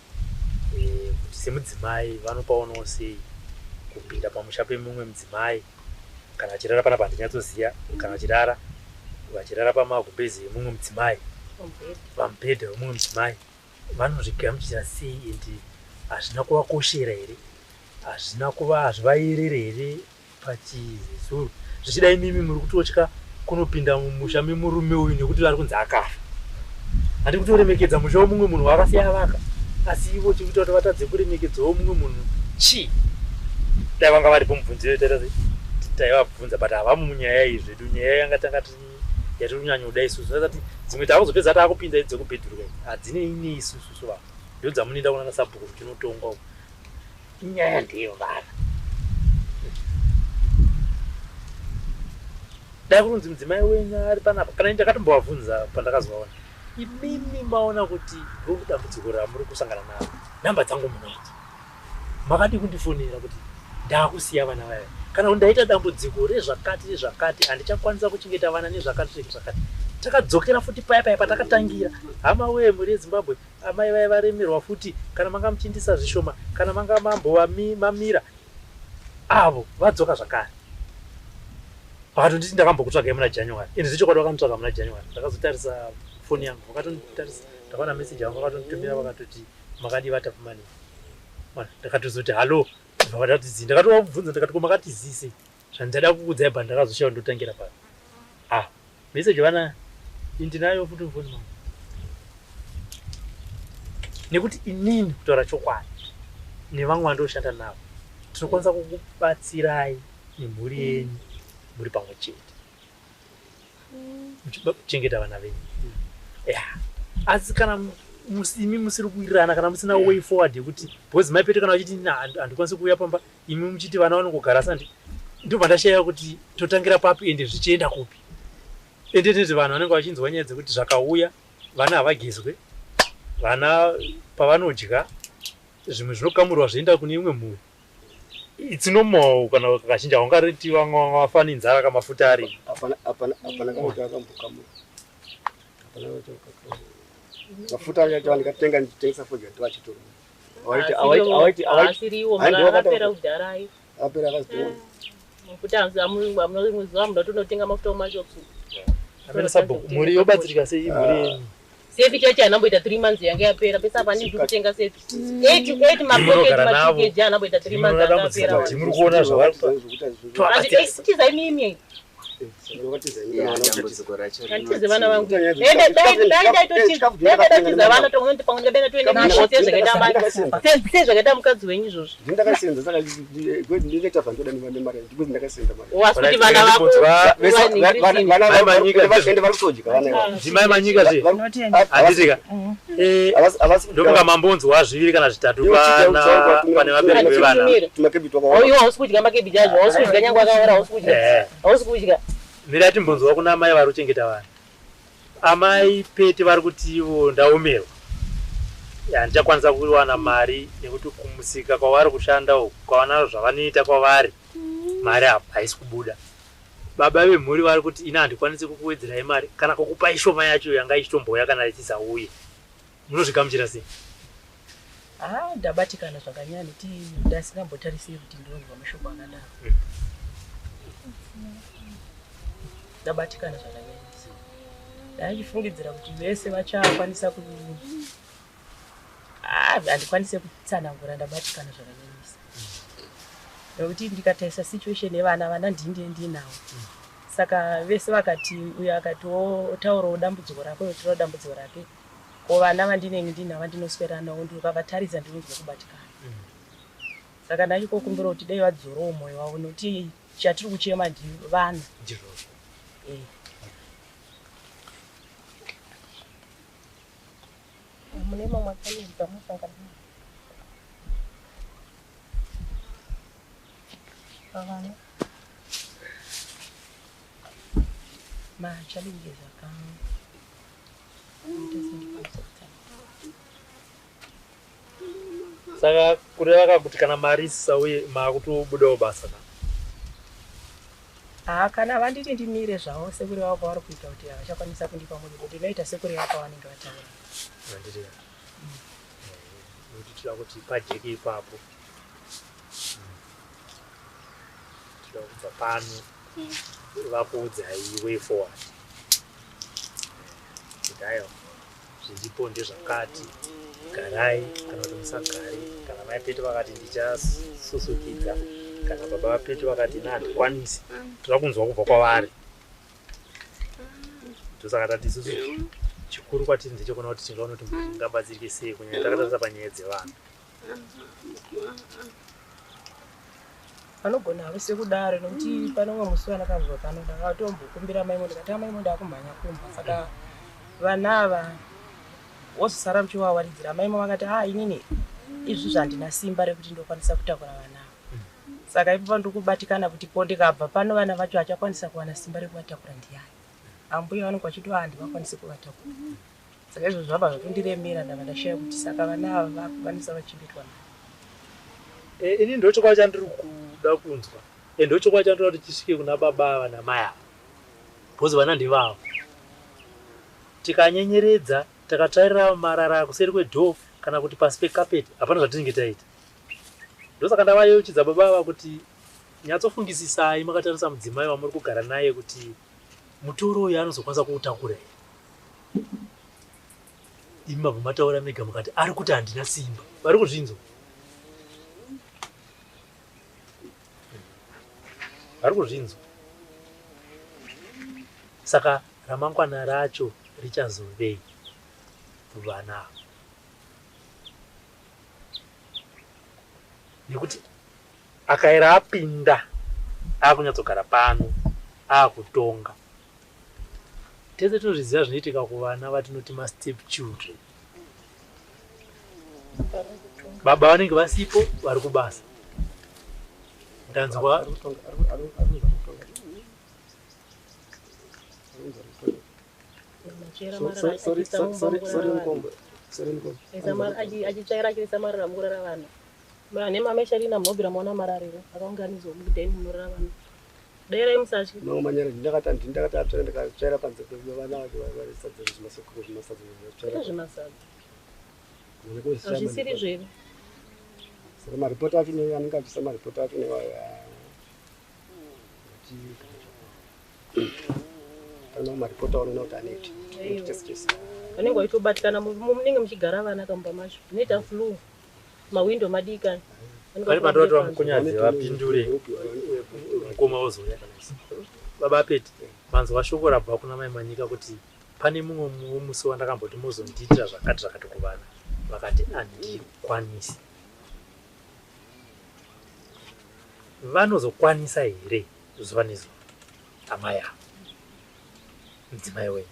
kuti semudzimai vanopaunawo sei kupinda pamusha pemumwe mudzimai kana vachirara panapa handinatsoziva kana vachirara pamagumbezi emumwe mudzimai pamubhedha wemumwe mudzimai vanozvigamuchira sei endi hazvina kuvakoshera here hazvivaerere here pachizezuru zvichidai mimi muri kutotya kunopinda mumusha memurume uyu nekuti vari kunzi akafa handi kutoremekedza musha womumwe munhu wakasiya vaka asi ivo chikuita kuti vatadze kuremekedzawo mumwe munhu dai vanga varipo mubvunzo taivabvunza but havamo munyaya iyi zvedu nyaya yangatanga yatiri kunyanya kuda isusu asati dzimwe takuzopedza taakupinda idzi dzekubhedhuruka hadzine ine isusu vanhu ndo dzamunoenda kunana sabhuku zvichinotonga inyaya ndeyo vana dai kurunzi mudzimai wenyu ari panapa kana ndakatombovabvunza pandakazovaona imimi maona kuti ndodambudziko ramuri kusangana naro nhamba dzangu munoiti makadi kundifonera kuti ndakusiya vana vaya kana kuti ndaita dambudziko rezvakati handichakwanisa kuchengeta vana nezvakati takadzokera futi paya patakatangira hama wee muri yezimbabwe amai vai varemerwa futi kana manga muchindisa zvishoma kana manga mamira avo vadzoka zvakare vakatonditi ndakambokutsvagai muna January ende zvichokwadi vakandotsvaga muna January ndakazotarisa foni yangu vakatonditarisa ndakaona meseji yangu vakatonditumira vakatoti makadi vatapumani ndakatozoti halo vakatidzi ndakatovabvunza ndikati komakatizise zvandada kukudzai bha ndakazoshawa ndotangira pano meseji vana indinayo futi mufoni mangu nekuti inini kutaura chokwadi nevamwe vandoshanda navo tinokwanisa kukubatsirai nemhuri yenyu muri pamwe chete muchingeta vana venyu asi kana musimi musiri kuwirirana kana musina way forward yekuti because maipete kana vachiti handikwanisi kuuya pamba imi muchiti vana vanongogara sandi ndo pandashaya kuti totangira papi ende zvichienda kupi ende tete vanhu vanenge vachinzwa nyaya dzekuti zvakauya vana havagezwe vana pavanodya zvimwe zvinokamurwa zvienda kune imwe mhuri it's normal kana kazhinji haungareti vafa nenzara kamafuta ari mafuta acho ndikatenga nditengesa foja tu achitoro asiriwo akapera kudharayo apera akazitoona mafuta amuzwa muda tonotenga mafuta macho apena sabhuku mhuri yobatsirika sei mhuri sefi chacho anamboita 3 months yange yapera pesa pani kutenga sefi 8 mapocket mapackage anamboita 3 months yapera muri kuona zvavari tiza mimi Antize vana vangu. Dai tiza vana tongondi pamwe bena tuende kushite zvakaita zvakaita mukadzi wenyu izvozvo. Ndakasenza saka ndinoita vandoda nevane mari ndipo ndakasenza mari. Wasuti vana vako vana manyika vaende vari kutodya vana. Dzimai manyika zve. Handitika. Ndokunga mambonzwa zviviri kana zvitatu pane vabereki vevana. Tumakebiti wakaora. Oyo hausi kudya makebiti acho, hausi kudya nyangwa akaora, hausi kudya. Hausi kudya. Mirati mbonzwa kuna amai vari kuchengeta vanhu. Amai pete vari kuti ivo ndaomerwa. Ndichakwanisa kuwana mari nekuti kumusika kwavari kushanda uku kwavanazvo zvavanoita kwavari mari haisi kubuda. Baba vemhuri vari kuti ina handikwanisi kukuwedzerai mari kana kukupai shoma yacho yanga ichitomboya kana richisauye. Munozvigamuchira sei? Ndabatikana zvakanyanya nekuti ndasingambotarisiri kuti ndinonzwa mashoko akadaro. Ndabatikana zvakanyanya. Ndaifungidzira kuti vese vachakwanisa ku handikwanise kutsanangura ndabatikana zvakanyanyisa. Nekuti ndikatarisa situation yevana ndinawo. Saka vese vakati uyo akati otaurawo dambudziko rako yotirawo dambudziko rake. Ko vana vandinenge ndinavo ndinoswera nawo ndikavatarisa ndinonzwa kubatikana. Saka ndachikokumbira kuti dai vadzorowo mwoyo wavo nokuti chatiri kuchema ndivana. Mune mamwe akanirwa musangana. Avana. Challenges Saka kureva kuti kana mari isauye makutobudawo basa na. Kana vanditi ndimire zvavo sekuri vako vari kuita kuti havachakwanisa kundipa mudzi kuti ndinoita sekuri vako vanenge vataura. Vandiri. Kuti tira kuti pajeke ipapo. Tira kubva pano vakuudzai way forward. Kudayo zviripo ndezvakati garai kana kuti musagari kana mai pete vakati ndichasusukidza kana baba vapete vakati handikwanisi toda kunzwa kubva kwavari. Ndosaka tati isusu chikuru kwatiri ndechekuona kuti tingaona kuti tingabatsirike sei kunyanya takatarisa panyaya dzevana. Vanogona vese kudaro nokuti panomwe musi vanakabva pano ndakatombokumbira maimo ndikati maimo ndakumhanya kumba. Saka vana ava wozosara muchivawaridzira maimo vakati inini izvi zvandina simba rekuti ndokwanisa kutakura vana. Saka ipo ndikubatikana kuti ko ndikabva pano vana vacho vachakwanisa kuwana simba rekuvatakura ndiani. Ambuya vanenge vachiti handivakwanisi kuvatakura. Saka izvo zvabva zvatondiremera ndava ndashaya kuti saka vana ava vakukwanisa vachimbirirwa navo. Ini ndochokwa chandiri kuda kunzwa. Ndochokwa chandiri kuti tisvike kuna baba ava namai ava. Bhozi vana ndivavo. Tikanyenyeredza takatsvairira marara kuseri kwedhoo kana kuti pasi pekapeti hapana zvatinenge taita. Ndosaka ndavayeuchidza baba ava kuti nyatsofungisisai makatarisa mudzimai wamuri kugara naye kuti mutoro uyu anozokwanisa kuutakura here. Imi mabva mataura mega mukati ari kuti handina simba. Vari kuzvinzwa. Vari kuzvinzwa. Saka ramangwana racho richazovei vana ava. Nekuti akaira apinda akunyatsogara pano akutonga. Tese tinozviziva zvinoitika kuvana vatinoti ma step children. baba vanenge vasipo vari kubasa ndanzwa achichaira achirisamarira mukurara vanhu vane mamesharina munobvira maona marariro akaunganidzwa mudheni munorara vanhu dairai musatyi nomanyara ndakatapsara ndakatsvaira panze vana varisadza zvimasokoro zvimasadza hazvisiri zveve saka maripoti acho anenge achisa maripoti acho kana maripoti aonena kuti aneti vanenge vaitobatikana munenge muchigara vana kamumba macho zvinoita flu mawindo madikani pane patova mukunyadzi vapindure mukoma wozouya baba apeti manzwa shoko rabva kuna mai manyika kuti pane mumwe musi wandakamboti muzondiitira zvakati kuvana vakati handikwanisi vanozokwanisa here zuva nezuva hama yavo mudzimai wenyu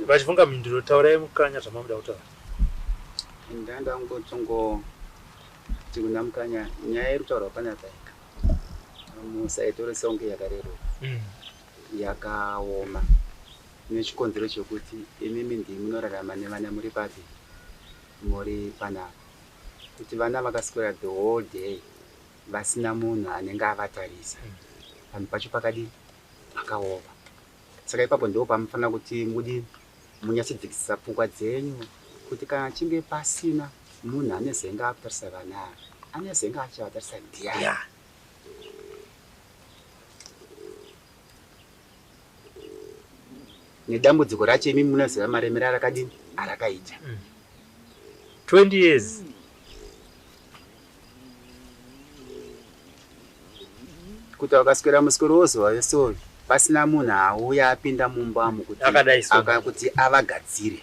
vachifunga mhinduro taurai mukanya zvamamuda kutaura ndandangotongoti kuna mukanya nyaya iri kutaurwa panapa musaitore seunge yakareruka yakaoma nechikonzero chekuti imimi ndimi munorarama nevana muri papi muri panapa kuti vana vakaswera the whole day vasina munhu anenge avatarisa vanhu pacho pakadi pakaoma saka ipapo ndo pamufanira kuti mudi munyatsodzikisa pfungwa dzenyu kuti kana chinge pasina munhu anezenga akutarisa vana anezenga achavatarisa ndiani nedambudziko racho imi munoziva maremero arakadini arakaita 20 years kuti wakaswera muswero wozova yesoyo pasina munhu auya apinda mumbamo kuti avagadzire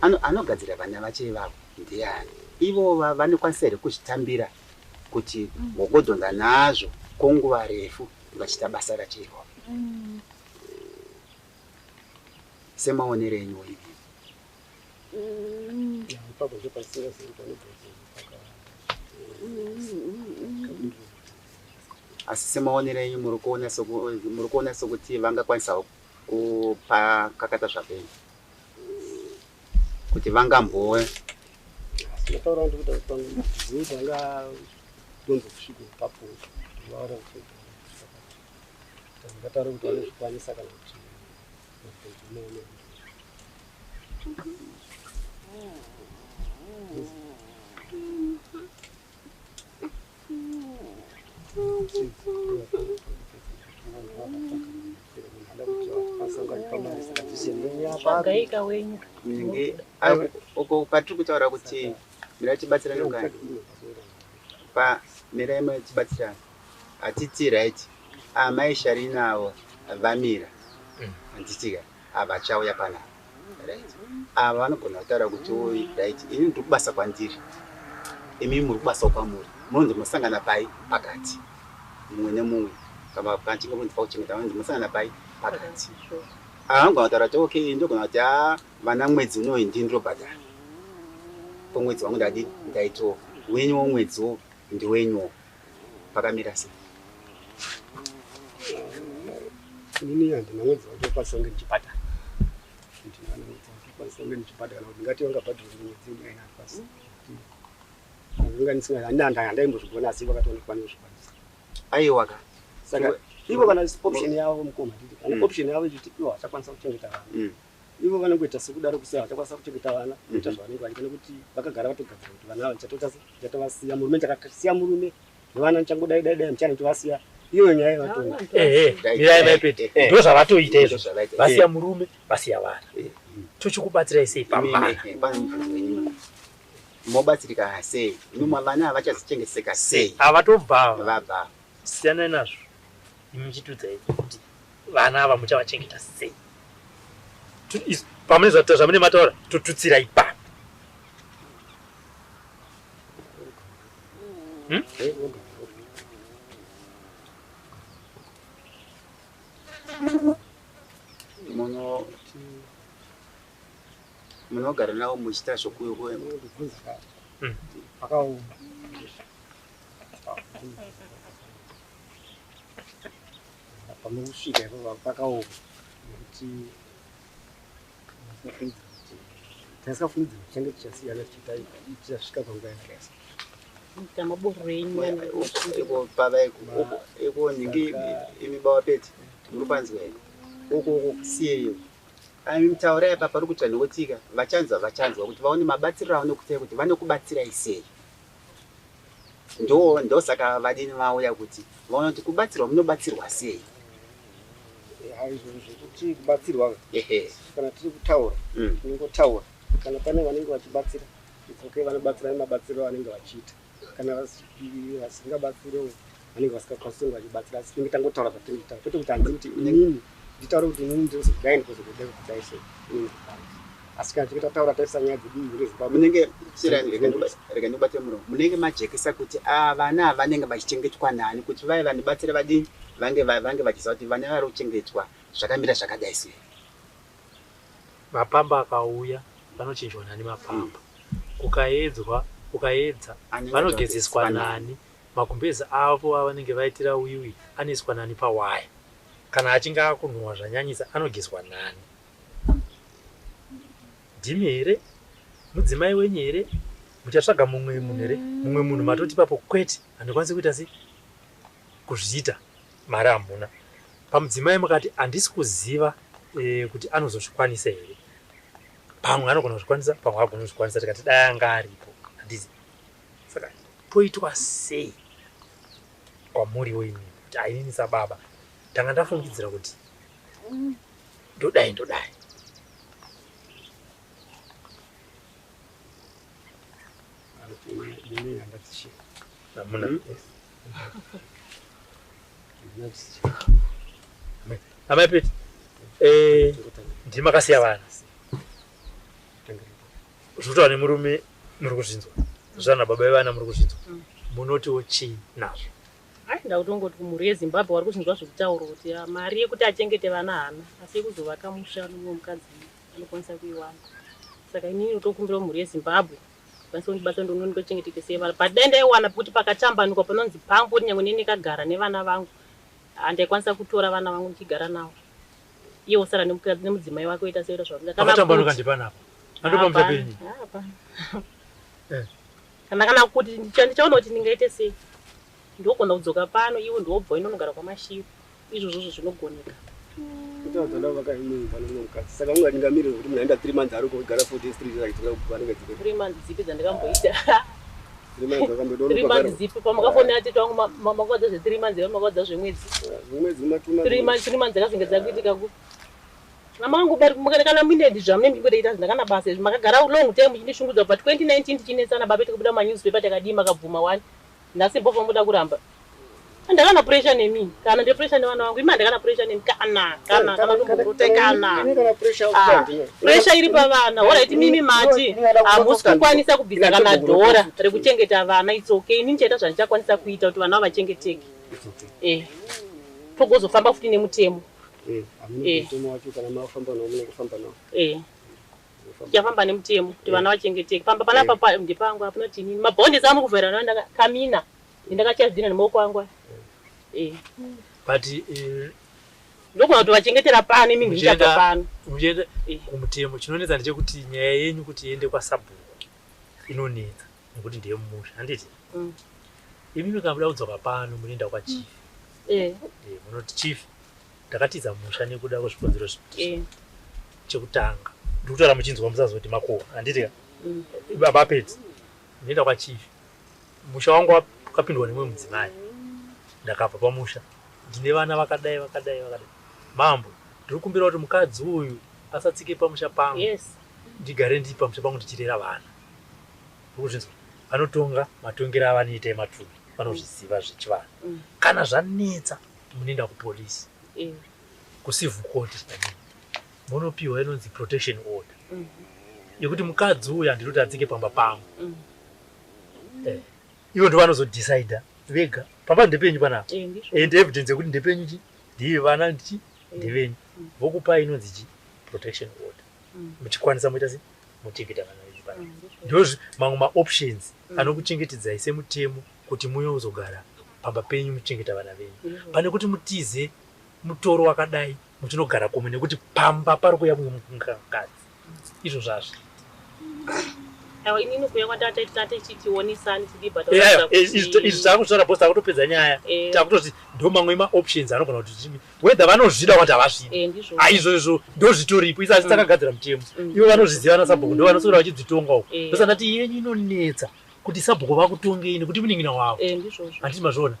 anogadzira vana vacho ivavo ndiani ivo vanokwanisa here kuzvitambira kuti vogodhonza nazvo kwenguva refu vachita basa racho iroro semaonero enyu ivi asi semaonero enyu muri kuona sokuti vangakwanisawo kupakakata zvapenyu kuti vangambowe ndataura kuti anga donzo kusvika ipapo vaura kuti ndataura kuti vanozvikwanisa kana kuti gaika wenyu uko patiri kutaura kuti mira tibatsirane kani pamira imwe tibatsirane hatiti right amai Sharina vamira handiti havachauya panapa right ava vanogona kutaura kuti right ini ndiri kubasa kwandiri imi muri kubasa kwamuri munonzi musangana pai pakati mumwe nemumwe pachinge mundifa kuchengeta munonzi musangana pai pakati angona kutaura kuti okay ndogona kuti vana mwedzi unoyi ndindirobhadhara pomwedzi wangu ndaitowo wenyuwo mwedziwo ndiwenyuwo pakamira sei inini handina mwedzi watokwanisa kunge ndichibhadhara kana kuti ngati vangabhadhara mwedzi unoyi handikwanisa handaimbozvigona asi vakatoonekwa nezvikwanisa aiwa ka saka ivo kana option yavo mukoma titi kana option yavo ichitipiwa achakwanisa kuchengeta vana ivo vanongoita sekudaro kusea vachakwanisa kuchengeta vana kuita zvavanenge vaita nekuti vakagara vatogadzira kuti vana ava tichatavasiya murume chakasiya murume nevana nichangodai muchana tivasiya iyo nyaya yevatonga mirai maipeti ndo zvavatoita izvo vasiya murume vasiya vana tochikubatsirai sei pambana mobatsirika sei imwe vana havachazichengeseka sei havatobva vabva siyanai nazvo imi muchitudzai kuti vana ava muchavachengeta sei pamune zvamune mataura totutsira ipapo munogara nawo muchita zvokuyo pakaoma pamusvika ipapo pakaoma nekuti tasikafungidzira tichenge tichasiyana tichasvika panguva yakaisa iko nhingi imibawa peti murupanzwa uko siyeyo mutaurai apa pari kuita nhokotika vachanzwa kuti vaone mabatsiriro avanokutai kuti vanokubatsirai sei ndo saka vadini vauya kuti vaona kuti kubatsirwa munobatsirwa sei kuti kubatsirwa kana tiri kutaura tinongotaura kana pane vanenge vachibatsira okay vanobatsira mabatsiro vanenge vachiita kana vasingabatsiriwo vanenge vasikakwanisi vachibatsira asi tinenge tangotaura zvatingotaura kwete kuti handii kuti inini nditaure kuti inini ndinozodai ndikozokuda kudai sei asi kana tinenge tataura taisa nyaya dzedii rezimbabwe munenge rega ndibate muromo munenge majekesa kuti vana ava vanenge vachichengetwa nani kuti vai vanobatsira vadini vange vachiziva kuti vana vari kuchengetwa zvakamira zvakadai sei mapamba akauya vanochinjwa nani mapamba ukaedza vanogezeswa nani magumbezi avo avanenge vaitira wiwi anoiswa nani pawaya kana achinge akunhuhwa zvanyanyisa anogezwa nani ndimi here mudzimai wenyu here muchatsvaga mumwe munhu here mumwe munhu matoti papo kwete handikwanisi kuita sei kuzviita mari hamuna pamudzimai mukati handisi kuziva kuti anozozvikwanisa here pamwe anogona kuzvikwanisa pamwe agona kuzvikwanisa tikati dai anga aripo handisi saka toitwa sei kwamuri wenyu kuti ainini sababa ndanga ndafungidzira kuti ndodai hamuna amai peti ndiri makasiya vana zvokutaura nemurume muri kuzvinzwa zvana baba vevana muri kuzvinzwa munotiwo chii nazvo ndautongoti kumhuri yezimbabwe vari kuzvinzwa zvekutaura kuti mari yekuti achengete vana hana asi yekuzovaka musha nomukadzi anokwanisa kuiwana saka inini utokumbira mhuri yezimbabwe kwanisa kundibata ndonondochengeteke sei vana padai ndaiwana kuti pakatambanikwa panonzi pangu kuti nyangwe nini kagara nevana vangu handaikwanisa kutora vana vangu ndichigara navo iye usara nemudzimai wake oita seita zvakatambanuka ndipanapo andopamusa penyu kana kuti ndichaona kuti ndingaite sei ndogona kudzoka pano iwe ndiwobva inonogara kwamashiru izvozvo zvinogoneka saka unganingamirira kuti munaenda 3 months ari kugara 4 days 3 days vanenge 3 months dzipi dzandikamboita 3 months dzipi pamakafonera tete wangu makwadza zve3 months eva makwadza zvemwedzi 3 months dzakazinge dzakuitika ku namangu kana munendi zvamunenge kuita zvindakana basa izvi makagara long time muchindishungudza but 2019 tichinetsana baba tikubuda manewspaper takadii makabvuma 1 nhasi mbobva muda kuramba handakana pressure nemi kana ndi pressure nevana vangu ima handakana pressure nemi kana pressure iri pavana alright mimi mati hamusi kukwanisa kubvisa kana dhora rekuchengeta vana it's okay inini chaita zvandichakwanisa kuita kuti vana vachengeteke togozofamba futi nemutemo tichafamba nemutemo kuti vana vachengeteke pamba panapa ndipangu apunoti inini mabhondesi amuri kuvhera nawo ndakakamina ndakachadzina nemaoko angu but ndogona kuti vachengetera pano imi ndichabva pano muchienda kumutemo chinonetsa ndechekuti nyaya yenyu kuti iende kwasabhuku inonetsa nekuti ndiye mumusha handiti imi mikamuda kudzoka pano munoenda kwachief munoti chief ndakatiza musha nekuda kwezvikonzero zviviri chekutanga ndikutaura muchinzwa musazoti makohwa handiti baba peti ndinoenda kwachief musha wangu wakapindwa nemwe mudzimai ndakabva pamusha ndine vana vakadai mambo ndiri kumbira kuti mukadzi uyu asatsike pamusha pangu ndigare ndiri pamusha pangu ndichirera vana ndikuzvinzwa vanotonga matongero avanoita ematumbi vanozviziva zvechivanhu kana zvanetsa munoenda kupolisi kucivil court munopiwa inonzi protection order yekuti mukadzi uyu handiri atsike pamba pangu ivo ndo vanozodecida vega pamba ndepenyu panapa and evidence yekuti ndepenyu chi ndiye vana ndichi ndevenyu vokupai inonzi chi protection order muchikwanisa muita sei muchengeta vana venyu pana ndozvi mamwe maoptions anokuchengetedzai semutemo kuti munyozogara pamba penyu muchengeta vana venyu pane kuti mutize mutoro wakadai mutinogara komwe nekuti pamba pari kuya mumwe mukadzi izvo zvazvo aiwa inini kuya kwatata ichitionesani izvi takusvara bhosi takutopedza nyaya takutoti ndo mamwe maoptions anogona kuti wedha vanozvida kwati havazvidi aizvozvo ndo zvitoripo isati takagadzira mutemo ivo vanozviziva nasabhuku ndo vanoswera vachidzitonga uko ndosandati yenyu inonetsa kuti sabhuku vakutongeni kuti munin'ina wavo handiti mazvona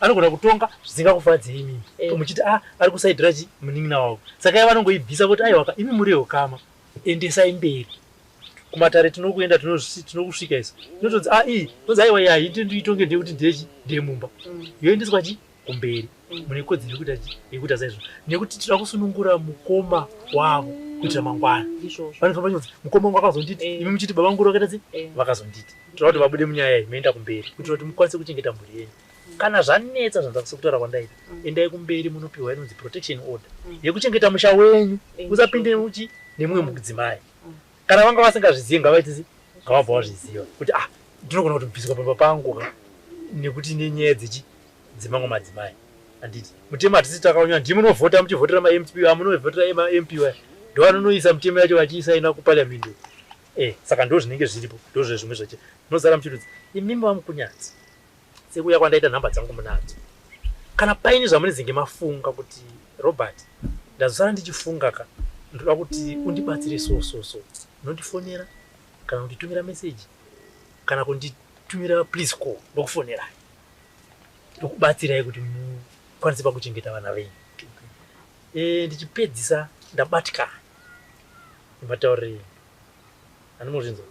anogona kutonga zvisingakufadzei mimi muchiti ari kusaidhira munin'ina wavo saka iye vanongoibvisa kuti aiwaka imi muriwo kama endesai mberi kumatare tinokuenda tinokusvika iso tinotodzi iyi nonzi aiwa yayi ndindiitonge ndekuti ndemumba yoendeswa kumberi mune kodzero yekuita saizvo nekuti tinoda kusunungura mukoma wavo kuitira mangwana vanofamba nyodzi mukoma wangu akazonditi imi muchiti baba nguru vakaita vakazonditi toda kuti vabude munyaya iyi moenda kumberi kuitira kuti mukwanise kuchengeta mhuri yenyu kana zvanetsa zvandakusa kutaura kwandaita endai kumberi munopiwa inonzi protection order yekuchengeta musha wenyu usapinde nemumwe mudzimai kana vanga vasingazvizivi ngavaitisi ngavabva vazviziva kuti ndinogona kutobviswa pamba pangu nekuti nenyaya dzemamwe madzimai handiti mutemo hatisi takaunya ndimunovhota muchivhotera mamp amunovhotera mamp ndo vanonoisa mutemo yacho vachiisaina kupariamendi saka ndo zvinenge zviripo ndo zvezvimwe zvacho munozara muchitodzi imimi vamukunyadzi sekuya kwandaita nhamba dzangu munadzo kana paine zvamunezenge mafunga kuti Robert ndazosara ndichifunga ndoda kuti undibatsire so unondifonera kana kunditumira meseji kana kunditumira please call ndokufonera ndokubatsirai kuti mukwanise pakuchengeta vana venyu ndichipedzisa ndabatikana nematauriro andimuzvinzwa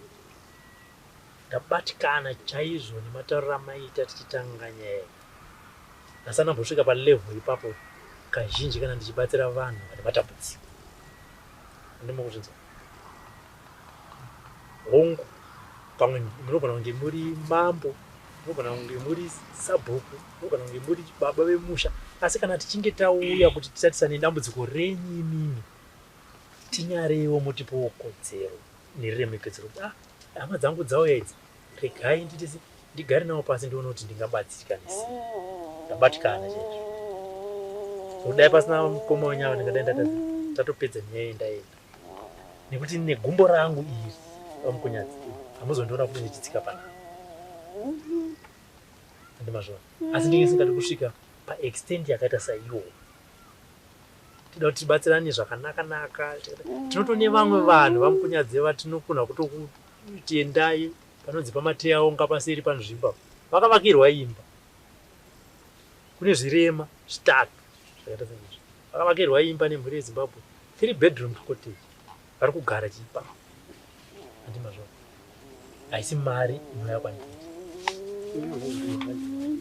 ndabatikana chaizvo nematauriro amaita tichitanga nyaya ndasana mbosvika palevel ipapo kazhinji kana ndichibatsira vanhu vane matambudziko andimuzvinzwa hongu pamwe munogona kunge muri mambo munogona kunge muri sabhuku munogona kunge muri baba vemusha asi kana tichinge tauya kuti tisatisane dambudziko renyu imimi tinyarewo mutipowo kodzero neriremekedzero hama dzangu dzauya idzi regai nditisi ndigare nawo pasi ndione kuti ndingabatsirikane sei ndabatikana chaizvo kudai pasina mukoma wenyava ndingadai tatopedza nyaya yendaenda nekuti negumbo rangu iri vamukunyadzi hamuzondiona kuti ndichitsika pana andimazvona asi ndinge singadi kusvika paextend yakaita saiyo tida kuti tibatsirane zvakanaka tinotone vamwe vanhu vamukunyadzi vatinokona kutokuendai panonzi pamateya onga paseri panzvimba vakavakirwa imba kune zvirema 3 zvakaita saizvo vakavakirwa imba nemhuri yeZimbabwe 3 bedroom cottage vari kugara chipa andimazvona haisi mari inouya kwandiri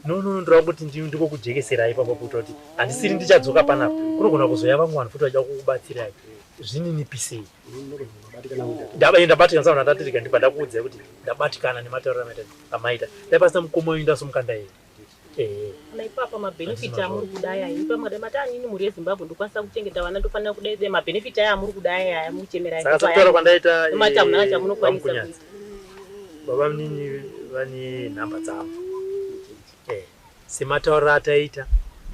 ndoda kuti ndikokujekeserai ipapo kuita kuti handisiri ndichadzoka panapa kunogona kuzoya vamwe vanhu futi vachida kukubatsirai zvininipisei ndabatikana sauna ndatirika ndibva ndakuudzai kuti ndabatikana nematauriro amaita dai pasina mukoma wenyu ndasomuka ndaenda naipapa mabhenefiti amuri kudai aya ipa matanini muri yeZimbabwe ndokwanisa kuchengeta vana ndofanira kudai mabhenefiti aya amuri kudai aya muchemera saka sataura kwandaita matamuna chamunokwanisa baba munini vane nhamba dzavo sematauriro ataita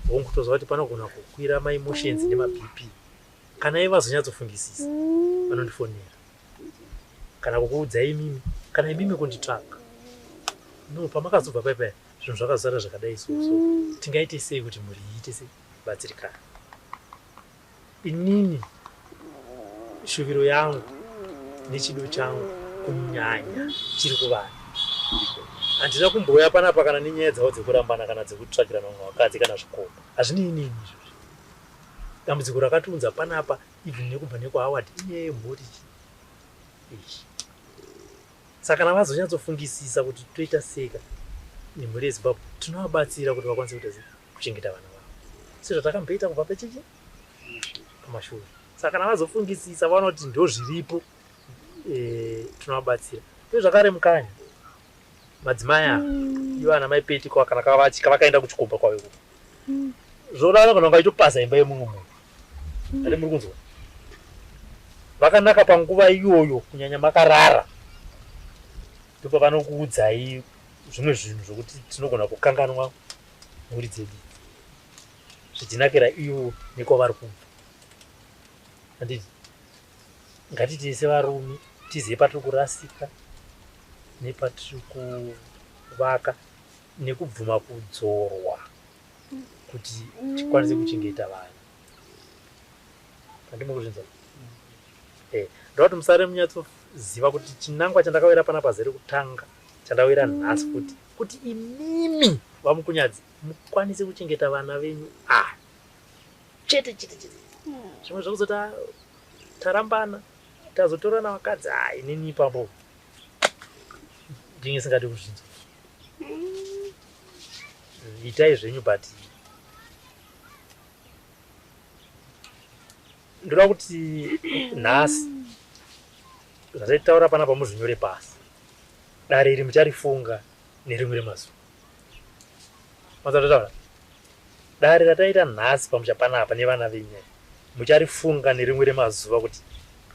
hongu tozwa kuti panogona kukwira maemotions nemabp kana iye vazonyatsofungisisa vanondifonera kana kukuudzai imimi kana imimi kunditsvaka no pamakazobva paipaya zvinhu zvakazara zvakadai so tingaite sei kuti muri iite sebatsirikana inini shuviro yangu nechido changu kunyanya chiri kuvanhu handina kumboya panapa kana nenyaya dzavo dzekurambana kana dzekutsvakira mamwe vakadzi kana zvikoma hazvinini izvozvo dambudziko rakatiunza panapa even nekubva nekuhaward inyaya yemhuri ichi saka kana vazonyatsofungisisa kuti toita seka nemhuri yeZimbabwe tinovabatsira kuti vakwanise kuchengeta vana vavo sezvatakamboita kubva pechichi pamashure saka kana vazofungisisa vaona kuti ndo zviripo tinovabatsira iyo zvakare mukanya madzimai ava ivo ana maipeti kana kavakaenda kuchikomba kwavo ikoko zvorana kana ungaitopasa imba yemumwe munhu ati muri kunzwa vakanaka panguva iyoyo kunyanya makarara ndipo vanokuudzai zvimwe zvinhu zvokuti tinogona kukanganwa mhuri dzedu zvichinakira iyo nekwavari kubva. Handiti ngatiti sevarume tizive patiri kurasika nepatiri kuvaka nekubvuma kudzorwa kuti tikwanise kuchengeta vanhu. Handimukuzvinza ndokuti musare munyatsoziva kuti chinangwa chandakawira panapa zere kutanga chandawira nhasi kuti imimi vamukunyadzi mukwanise kuchengeta vana venyu chete zvimwe zvokuzoti tarambana tazotorana vakadzi inini ipapo ndinge singadi kuzvinza. Itai zvenyu but ndoda kuti nhasi zvataitaura panapa muzvinyore pasi. Dare iri mucharifunga nerimwe remazuva. Mazatotaura dare rataita nhasi pamusha panapa nevana venyu mucharifunga nerimwe remazuva kuti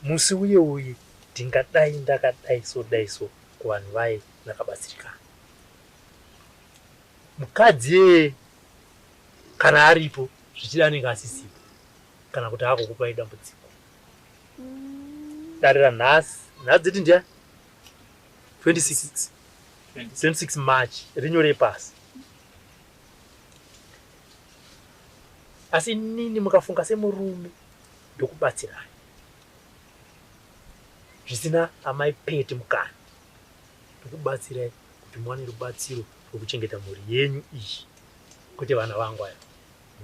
musi uye ndingadai ndakadai so kuvanhu vaye ndakabatsirikana. Mukadzi kana aripo zvichida anenge asisipo kana kuti akukupai dambudziko. Dare ranhasi dziti ndiya 26 March rinyore pasi. Asi nini mukafunga semurume ndokubatsirai zvisina amai pete mukana ndokubatsirai kuti muwane rubatsiro rwokuchengeta mhuri yenyu iyi kuti vana vangu aya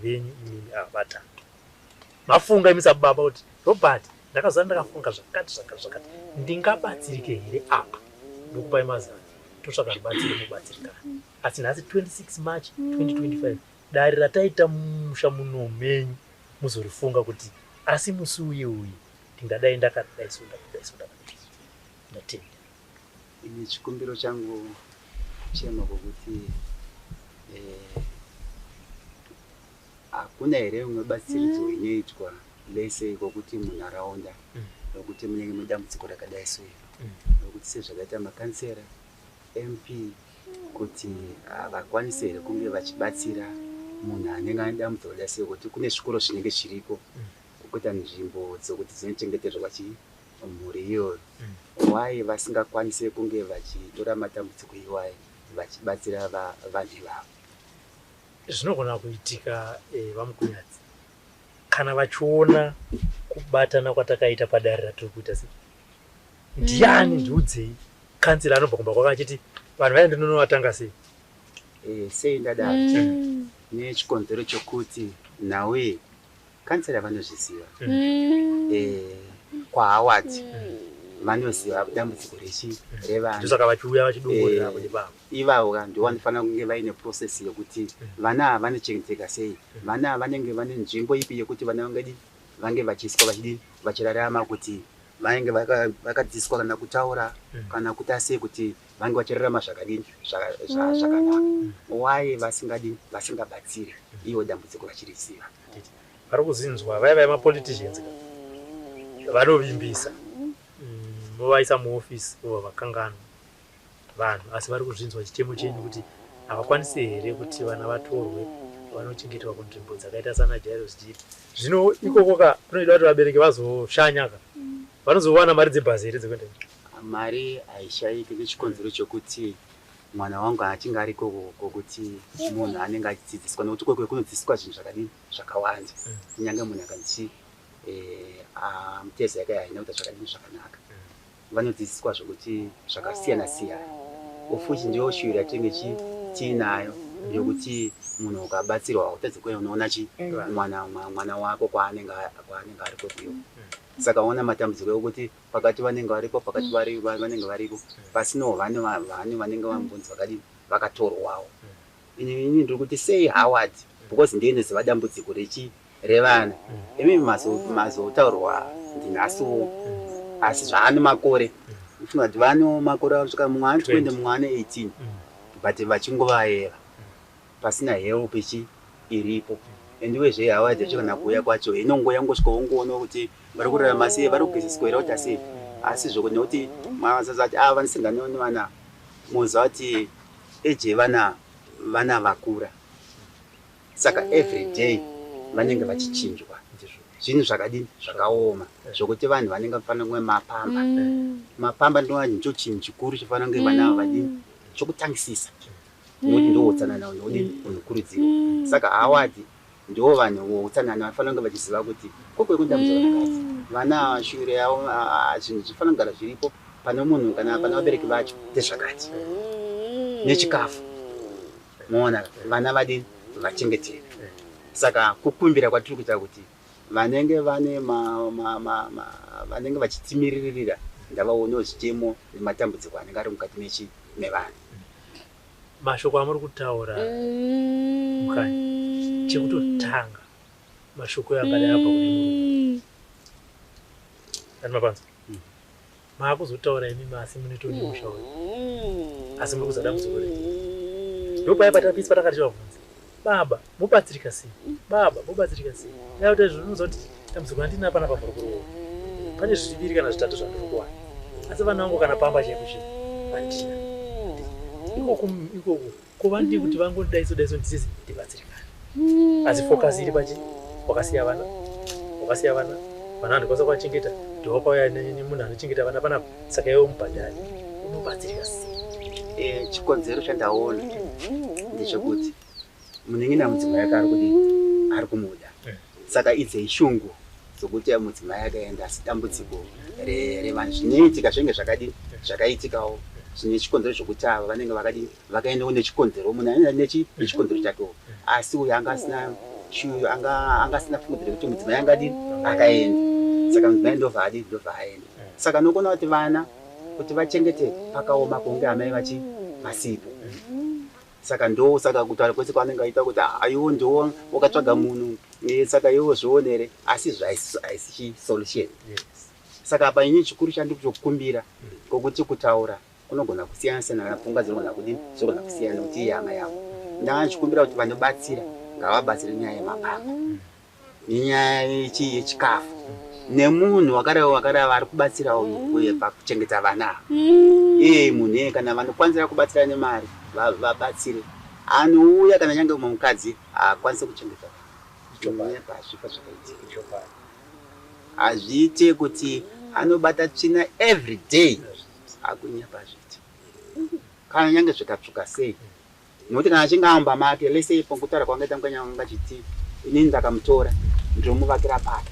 venyu imini vatatu. Mafunga imi sababa kuti Robert ndakazana ndakafunga zvakati ndingabatsirike here apa ndokupai mazana totsvaka rubatsiro mubatsirikana. Asi nhasi 26 March 2025 dare rataita musha muno menyu muzorifunga kuti asi musi uye ndingadai ndakadai so ndatenda. Ini chikumbiro changu chema kuti hakuna here umwe batsiridzo inoitwa lese kokuti munharaunda nokuti munenge mudambudziko rakadai so nokuti sezvakaita makansera MP kuti vakwanise here kunge vachibatsira munhu anenge ane dambudziko rakadai so kuti kune zvikoro zvinenge zviriko kuita nzvimbo dzokuti dzinochengeterwa mhuri iyoyo. Why vasingakwanise kunge vachitora matambudziko iwayo vachibatsira vanhu ivavo? Zvinogona kuitika vamukunyadzi kana vachiona kubatana kwatakaita padare ratiri kuita sei. Ndiani ndiudzei kansela anobva kumba kwake achiti vanhu vaende ndinonovatanga sei? Sei ndadaro nechikonzero chokuti nawe kansela vanozviziva kwaawati vanoziva dambudziko rechi revanhu saka vachiuya vachidongorera kuti baba ivavo ndivo vanofanira kunge vaine process yokuti vana ava vanochengeteka sei, vana ava vanenge vane nzvimbo ipi yekuti vana vange vachiiswa vachirarama kuti vanenge vakadzidziswa kana kutaura kana kuita sei kuti vange vachirarama zvakadini zvakanaka. Why vasingabatsiri ivo dambudziko vachiriziva? vari kuzinzwa vaya mapoliticians vanovimbisa vovaisa muofisi vo vakangana vanhu asi vari kuzvinzwa chitemo chenyu kuti havakwanisi here kuti vana vatorwe vanochengetwa kunzvimbo dzakaita sana Jairus Jipi. Zvino ikokoka kunoita kuti vabereki vazoshanyaka vanozowana mari dzebhazi here dzekuenda mari haishayiki nechikonzero chokuti mwana wangu achinge ariko kokuti munhu anenge achidzidziswa nokuti kwekwe kunodzidziswa zvinhu zvakadini zvakawanda kunyange munhu akanzi mitezo yake haina kuita zvakadini zvakanaka vanodzidziswa zvokuti zvakasiyana siyana. Ufuchi ndiyo shuviro yatinenge tiinayo yokuti munhu ukabatsirwa utadze kwena unoona mwana wako kwaanenge ariko kuyo. Saka ona matambudziko okuti pakati vanenge varipo pakati vanenge varipo pasino vanhu vanenge vambunzi vakadini vakatorwawo. Ini ndiri kuti sei Howard because ndiye ziva dambudziko revana imi mazotaurwa ndinasuwo asi zvaane makore ifuna kuti vano makore asvika mumwe ane 20 mumwe ane 18 but vachingovayeva pasina help iripo wezve Awadi achigona kuuya kwacho inongoya ngosvika wongoona kuti vari kurarama sei, vari kugezeswera kuti sei, asi zvoko nekuti mazaza ati vanisangana nevana muziva kuti eje vana vakura, saka everyday vanenge vachichinjwa zvinhu zvakadini zvakaoma zvokuti vanhu vanenge vafanira kunge mapamba ndicho chinhu chikuru chifanira kunge vana vadini chokutangisisa nokuti ndo utsanana unokurudzirwa. Saka Awadi ndo vanhu utsanana vafanira kunge vachiziva kuti koko kundambudzwa vakadzi vana shure yavo zvinhu zvifanira kugara zviripo pane munhu kana pana vabereki vacho ndezvakati nechikafu moona vana vadini vachengetera. Saka kukumbira kwatiri kuita kuti vanenge vane vanenge vachitsimiririra ndavaonewo zvitemo nematambudziko anenge ari mukati mevanhu. Mashoko amuri kutaura mukanyi chekutotanga mashoko akadai abva kune Mulungu. Mapanza maakuzotaura imi masi munetoni mushauri asi muri kuzada muzokore ndopaya patapisi patakati vabvunza baba mubatsirika sei, baba mubatsirika sei, dai kuti zvinozoti tambudziko andina pana pamurukuru pane zviviri kana zvitatu zvandiri kuwana asi vana vangu kana pamba chekuchi andina ikoko kuva ndii kuti vangodaiso ndisizi ndibatsirikana asi focus iri pachi wakasiya vana vana ndikwanisa kuvachengeta ndopauya nemunhu anochengeta vana panapa saka iwe mubhadhari unobatsirika sei. Chikonzero chandaona ndechekuti munenge namudzimai yake ari kumuda, saka idze ishungu dzokuti mudzimai akaenda asi dambudziko revanhu zvinoitika zvenge zvakaitikawo zvine chikonzero zvokuti ava vanenge vakaenda kune chikonzero, munhu anoenda nechikonzero chakewo asi uyo anga asina fungudziro kuti mudzimai angadini akaenda, saka mudzimai ndobva aenda. Saka nokuona kuti vana kuti vachengete pakaoma kunge amai vasipo. Saka saka kutaura kwese kwaanenge aita kuti iwo ndo wakatsvaga munhu saka iwo zvionere asi haisi solution. Saka apa ini chikuru chandiri chokukumbira kokuti kutaura kunogona kusiyana pfungwa dzinogona kudini dzogona kusiyana kuti iye hama yavo. Ndachikumbira kuti vanobatsira ngavabatsire nyaya yemapamba nenyaya yechikafu nemunhu wakara vari kubatsirawo uye pakuchengeta vana. Munhu kana vanokwanisa kubatsira nemari vabatsire, anouya kana nyange mukadzi akwanise kuchengeta pazvifa zvakaitika azviite kuti anobata tsvina every day akunya pazviti kana nyange zvikatsvuka sei, nokuti kana achinge amba make lese pokutaura kwangaita mukanyanga chiti inini ndakamutora ndomuvakira pake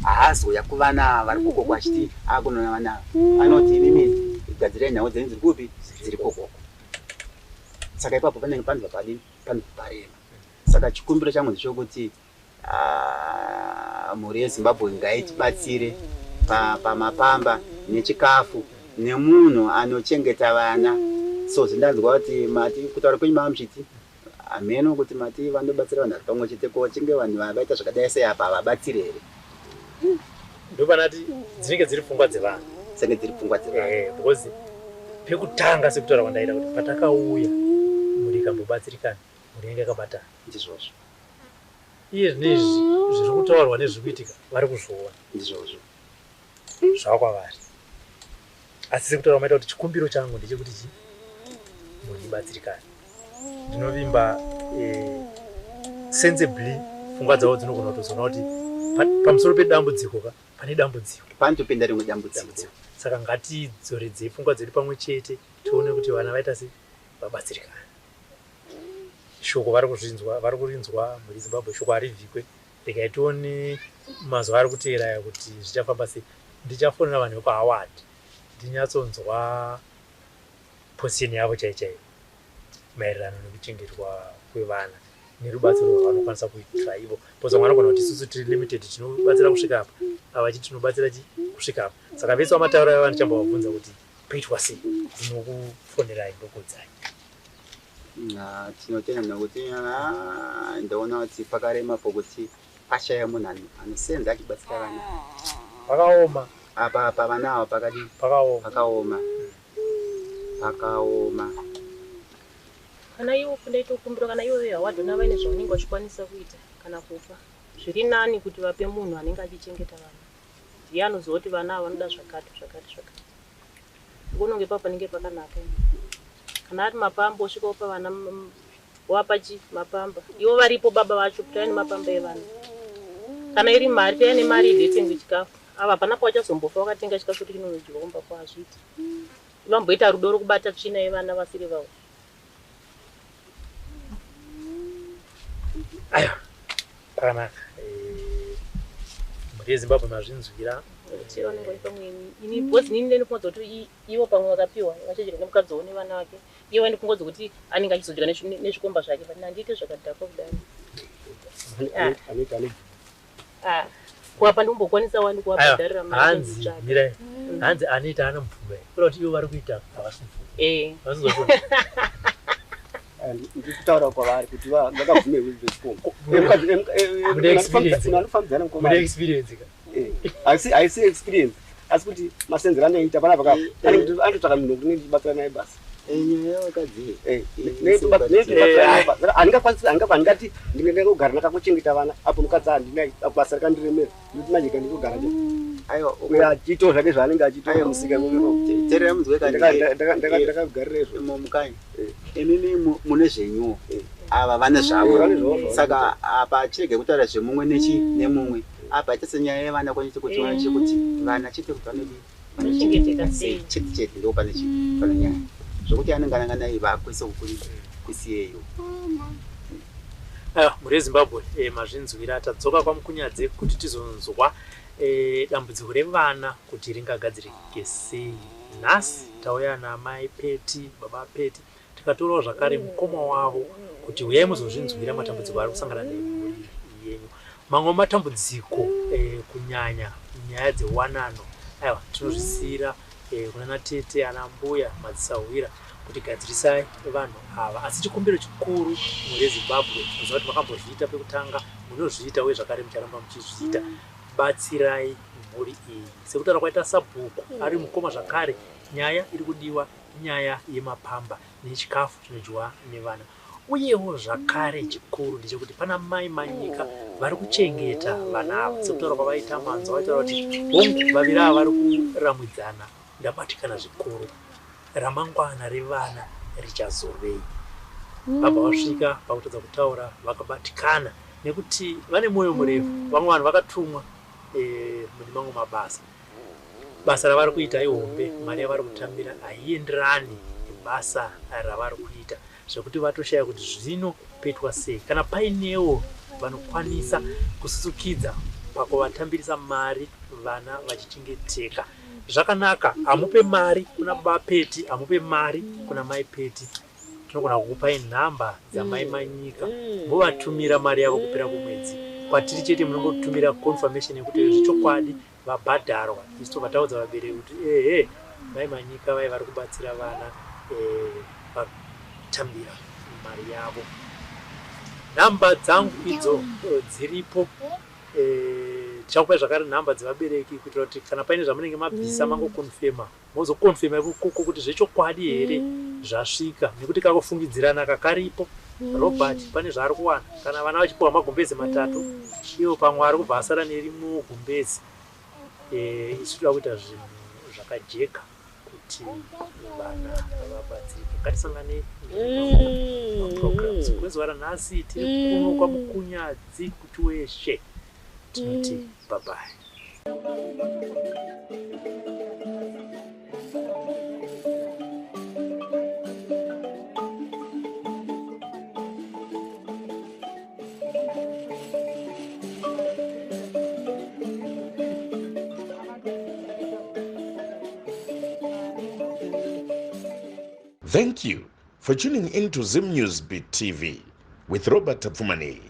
haazoya kuvana vari kokoko achiti akunona vana anoti inini igadzirei nhau dzenyu dziri kupi dziri kokoko. Saka ipapo panenge panzwa parema. Saka chikumbiro changu ndechokuti mhuri yeZimbabwe ngaitibatsire pamapamba nechikafu nemunhu anochengeta vana. So zvindanzwa kuti mati kutaura kwenyu mamuchiti ameno kuti mati vanobatsira vanhu vari pamwe chete kochinge vanhu vaita zvakadai sei apa vabatsire here. Ndopanati dzinenge dziri pfungwa dzevanhu. Senge dziri pfungwa dzevanhu. Because pekutanga sekutaura kwandaita kuti patakauya muri kambobatsirikana muri yange akabatana ndizvozvo. Iye zvinezvi zviri kutaurwa nezviri kuitika vari kuzvoona ndizvozvo zvava kwavari. Asi sekutaura maita kuti chikumbiro changu ndechekuti mubatsirikane. Ndinovimba sensibly pfungwa dzavo dzinogona kutozoona kuti pamusoro pedambudziko pane dambudziko panotopinda rimwe dambudziko. Saka ngatidzoredzei pfungwa dzedu pamwe chete tione kuti vana vaita sei vabatsirikana. Shoko vari kurinzwa muri Zimbabwe, shoko harivhikwe. Regai tione mazuva ari kuteera kuti zvichafamba sei. Ndichafonera vanhu vekuAwadi ndinyatsonzwa position yavo chaichaivo maererano nekuchengetwa kwevana nerubatsiro rwavanokwanisa kuita ivo. Poza mwana gona kuti isusu tiri limited tinobatsira kusvika apa, ava chiti tinobatsira kusvika apa. Saka vese vamataura ava ndichambovabvunza kuti poitwa sei, ndinokufonerai ndokudzai. Tinotenda nokuti ndaona kuti pakarema pokuti pashaya munhu anosenza achibatsira vana. Pakaoma apa vana ava pakadini pakaoma. kana iwo kundaita ukumbiro kana iwo hawadhona vaine zvaunenge vachikwanisa kuita kana kupa zviri nani kuti vape munhu anenge achichengeta vana ndiye anoziva kuti vana vanoda zvakati unonge panenge pakanaka kana ari mapamba osvika upa vana wapa mapamba ivo varipo baba vacho kuti aine mapamba evana kana iri mari taine mari idetenge chikafu ava pana pawachazombofa wakatenga chikafu kuti chinonodyiwa kumba kwazviti vamboita rudo rokubata tsvina yevana vasiri vavo. Aya, pakanaka. Mhuri yeZimbabwe mazvinzwira. Ini bhozi nini ndinofunga kuti ivo pamwe vakapiwa vachidya nemukadzi wavo nevana vake ivo ndinofunga kuti anenge achizodya nezvikomba zvake but handiite zvakadhakwa kudani. Kuapa ndombokwanisa wani kuwabhadharira mari. Hanzi Anita ana mupfumi kuri kuti ivo vari kuita havasi mupfumi. Vasizofuna. Ndikutaura kwavari kuti vakabvumirwa zvechikomba. Mune experience ka. Haisi experience asi kuti masenzero anoita panapa anotsvaka munhu kuti ndibatsira naye basa. Angati ndinenge kugara nakakuchengeta vana apo mukadzi handina basa rakandiremera kuti manje ndikugara achiitawo zvake zvaanenge achiita musika ndakagarira izvo mukanyi imimi mune zvenyu ava vane zvavo saka apa chirege kutaura zvemumwe nemumwe apa ita senyaya yevana kwanise kutiona chekuti vana chete kuti vanochengeteka sei chete ndo pane nyaya zvokuti anenge anangana vakwese kusiyeyo. Mhuri yeZimbabwe mazvinzwira tadzoka kwamukunyadze kuti tizonzwa dambudziko revana kuti ringagadzirike sei. Nhasi tauya namai Peti, baba Peti, tikatorawo zvakare mukoma wavo kuti uyai muzozvinzwira matambudziko ari kusangana nemhuri yenyu. Mamwe matambudziko kunyanya nyaya dzewanano aiwa tinozvisiyira kunana tete ana mbuya madzisahwira kuti gadzirisai vanhu ava asi chikumbiro chikuru mhuri yeZimbabwe kuziva kuti makambozviita pekutanga munozviita uye zvakare mucharamba muchizviita batsirai mhuri iyi sekutaura kwaita sabhuku ari mukoma zvakare nyaya iri kudiwa nyaya yemapamba nechikafu chinodyiwa nevana uyewo zvakare chikuru ndechekuti pana mai manyika vari kuchengeta vana ava sekutaura kwavaita manzwa vaitaura kuti hongu vaviri ava vari kuramwidzana ndabatikana zvikuru ramangwana revana richazovei. Baba vasvika pakutadza kutaura vakabatikana nekuti vane mwoyo murefu vamwe vanhu vakatumwa mune mamwe mabasa basa ravari kuita ihombe mari yavari kutambira haienderani nebasa ravari kuita zvekuti vatoshaya kuti zvino petwa sei kana painewo vanokwanisa kususukidza pakuvatambirisa mari vana vachichengeteka. Zvakanaka amupe mari kuna baba Peti amupe mari kuna mai Peti tinogona kukupai nhamba dzamai manyika movatumira mari yavo kupera kumwedzi kwatiri chete munongotumira confirmation yekuti zvechokwadi vabhadharwa isu tobvataudza vabereki kuti mai manyika vai vari kubatsira vana vatambira mari yavo. Nhamba dzangu idzo dziripo tichakupai zvakare nhamba dzevabereki kuitira kuti kana paine zvamunenge mabvisa mangokonfema mozokonfema ikoko kuti zvechokwadi here zvasvika nekuti kakufungidzirana kakaripo. Robert pane zvaari kuwana kana vana vachipiwa magumbezi 3 iwo pamwe ari kubva asara nerimwe gumbezi. Isu toda kuita zvinhu zvakajeka kuti vana vabatsirike. Ngatisanganei programs kwezuva ranhasi tiri kuno kwamukunyadzi kuti weshe tinoti bye bye. Thank you for tuning in to Zim News Beat TV with Robert Pfumani.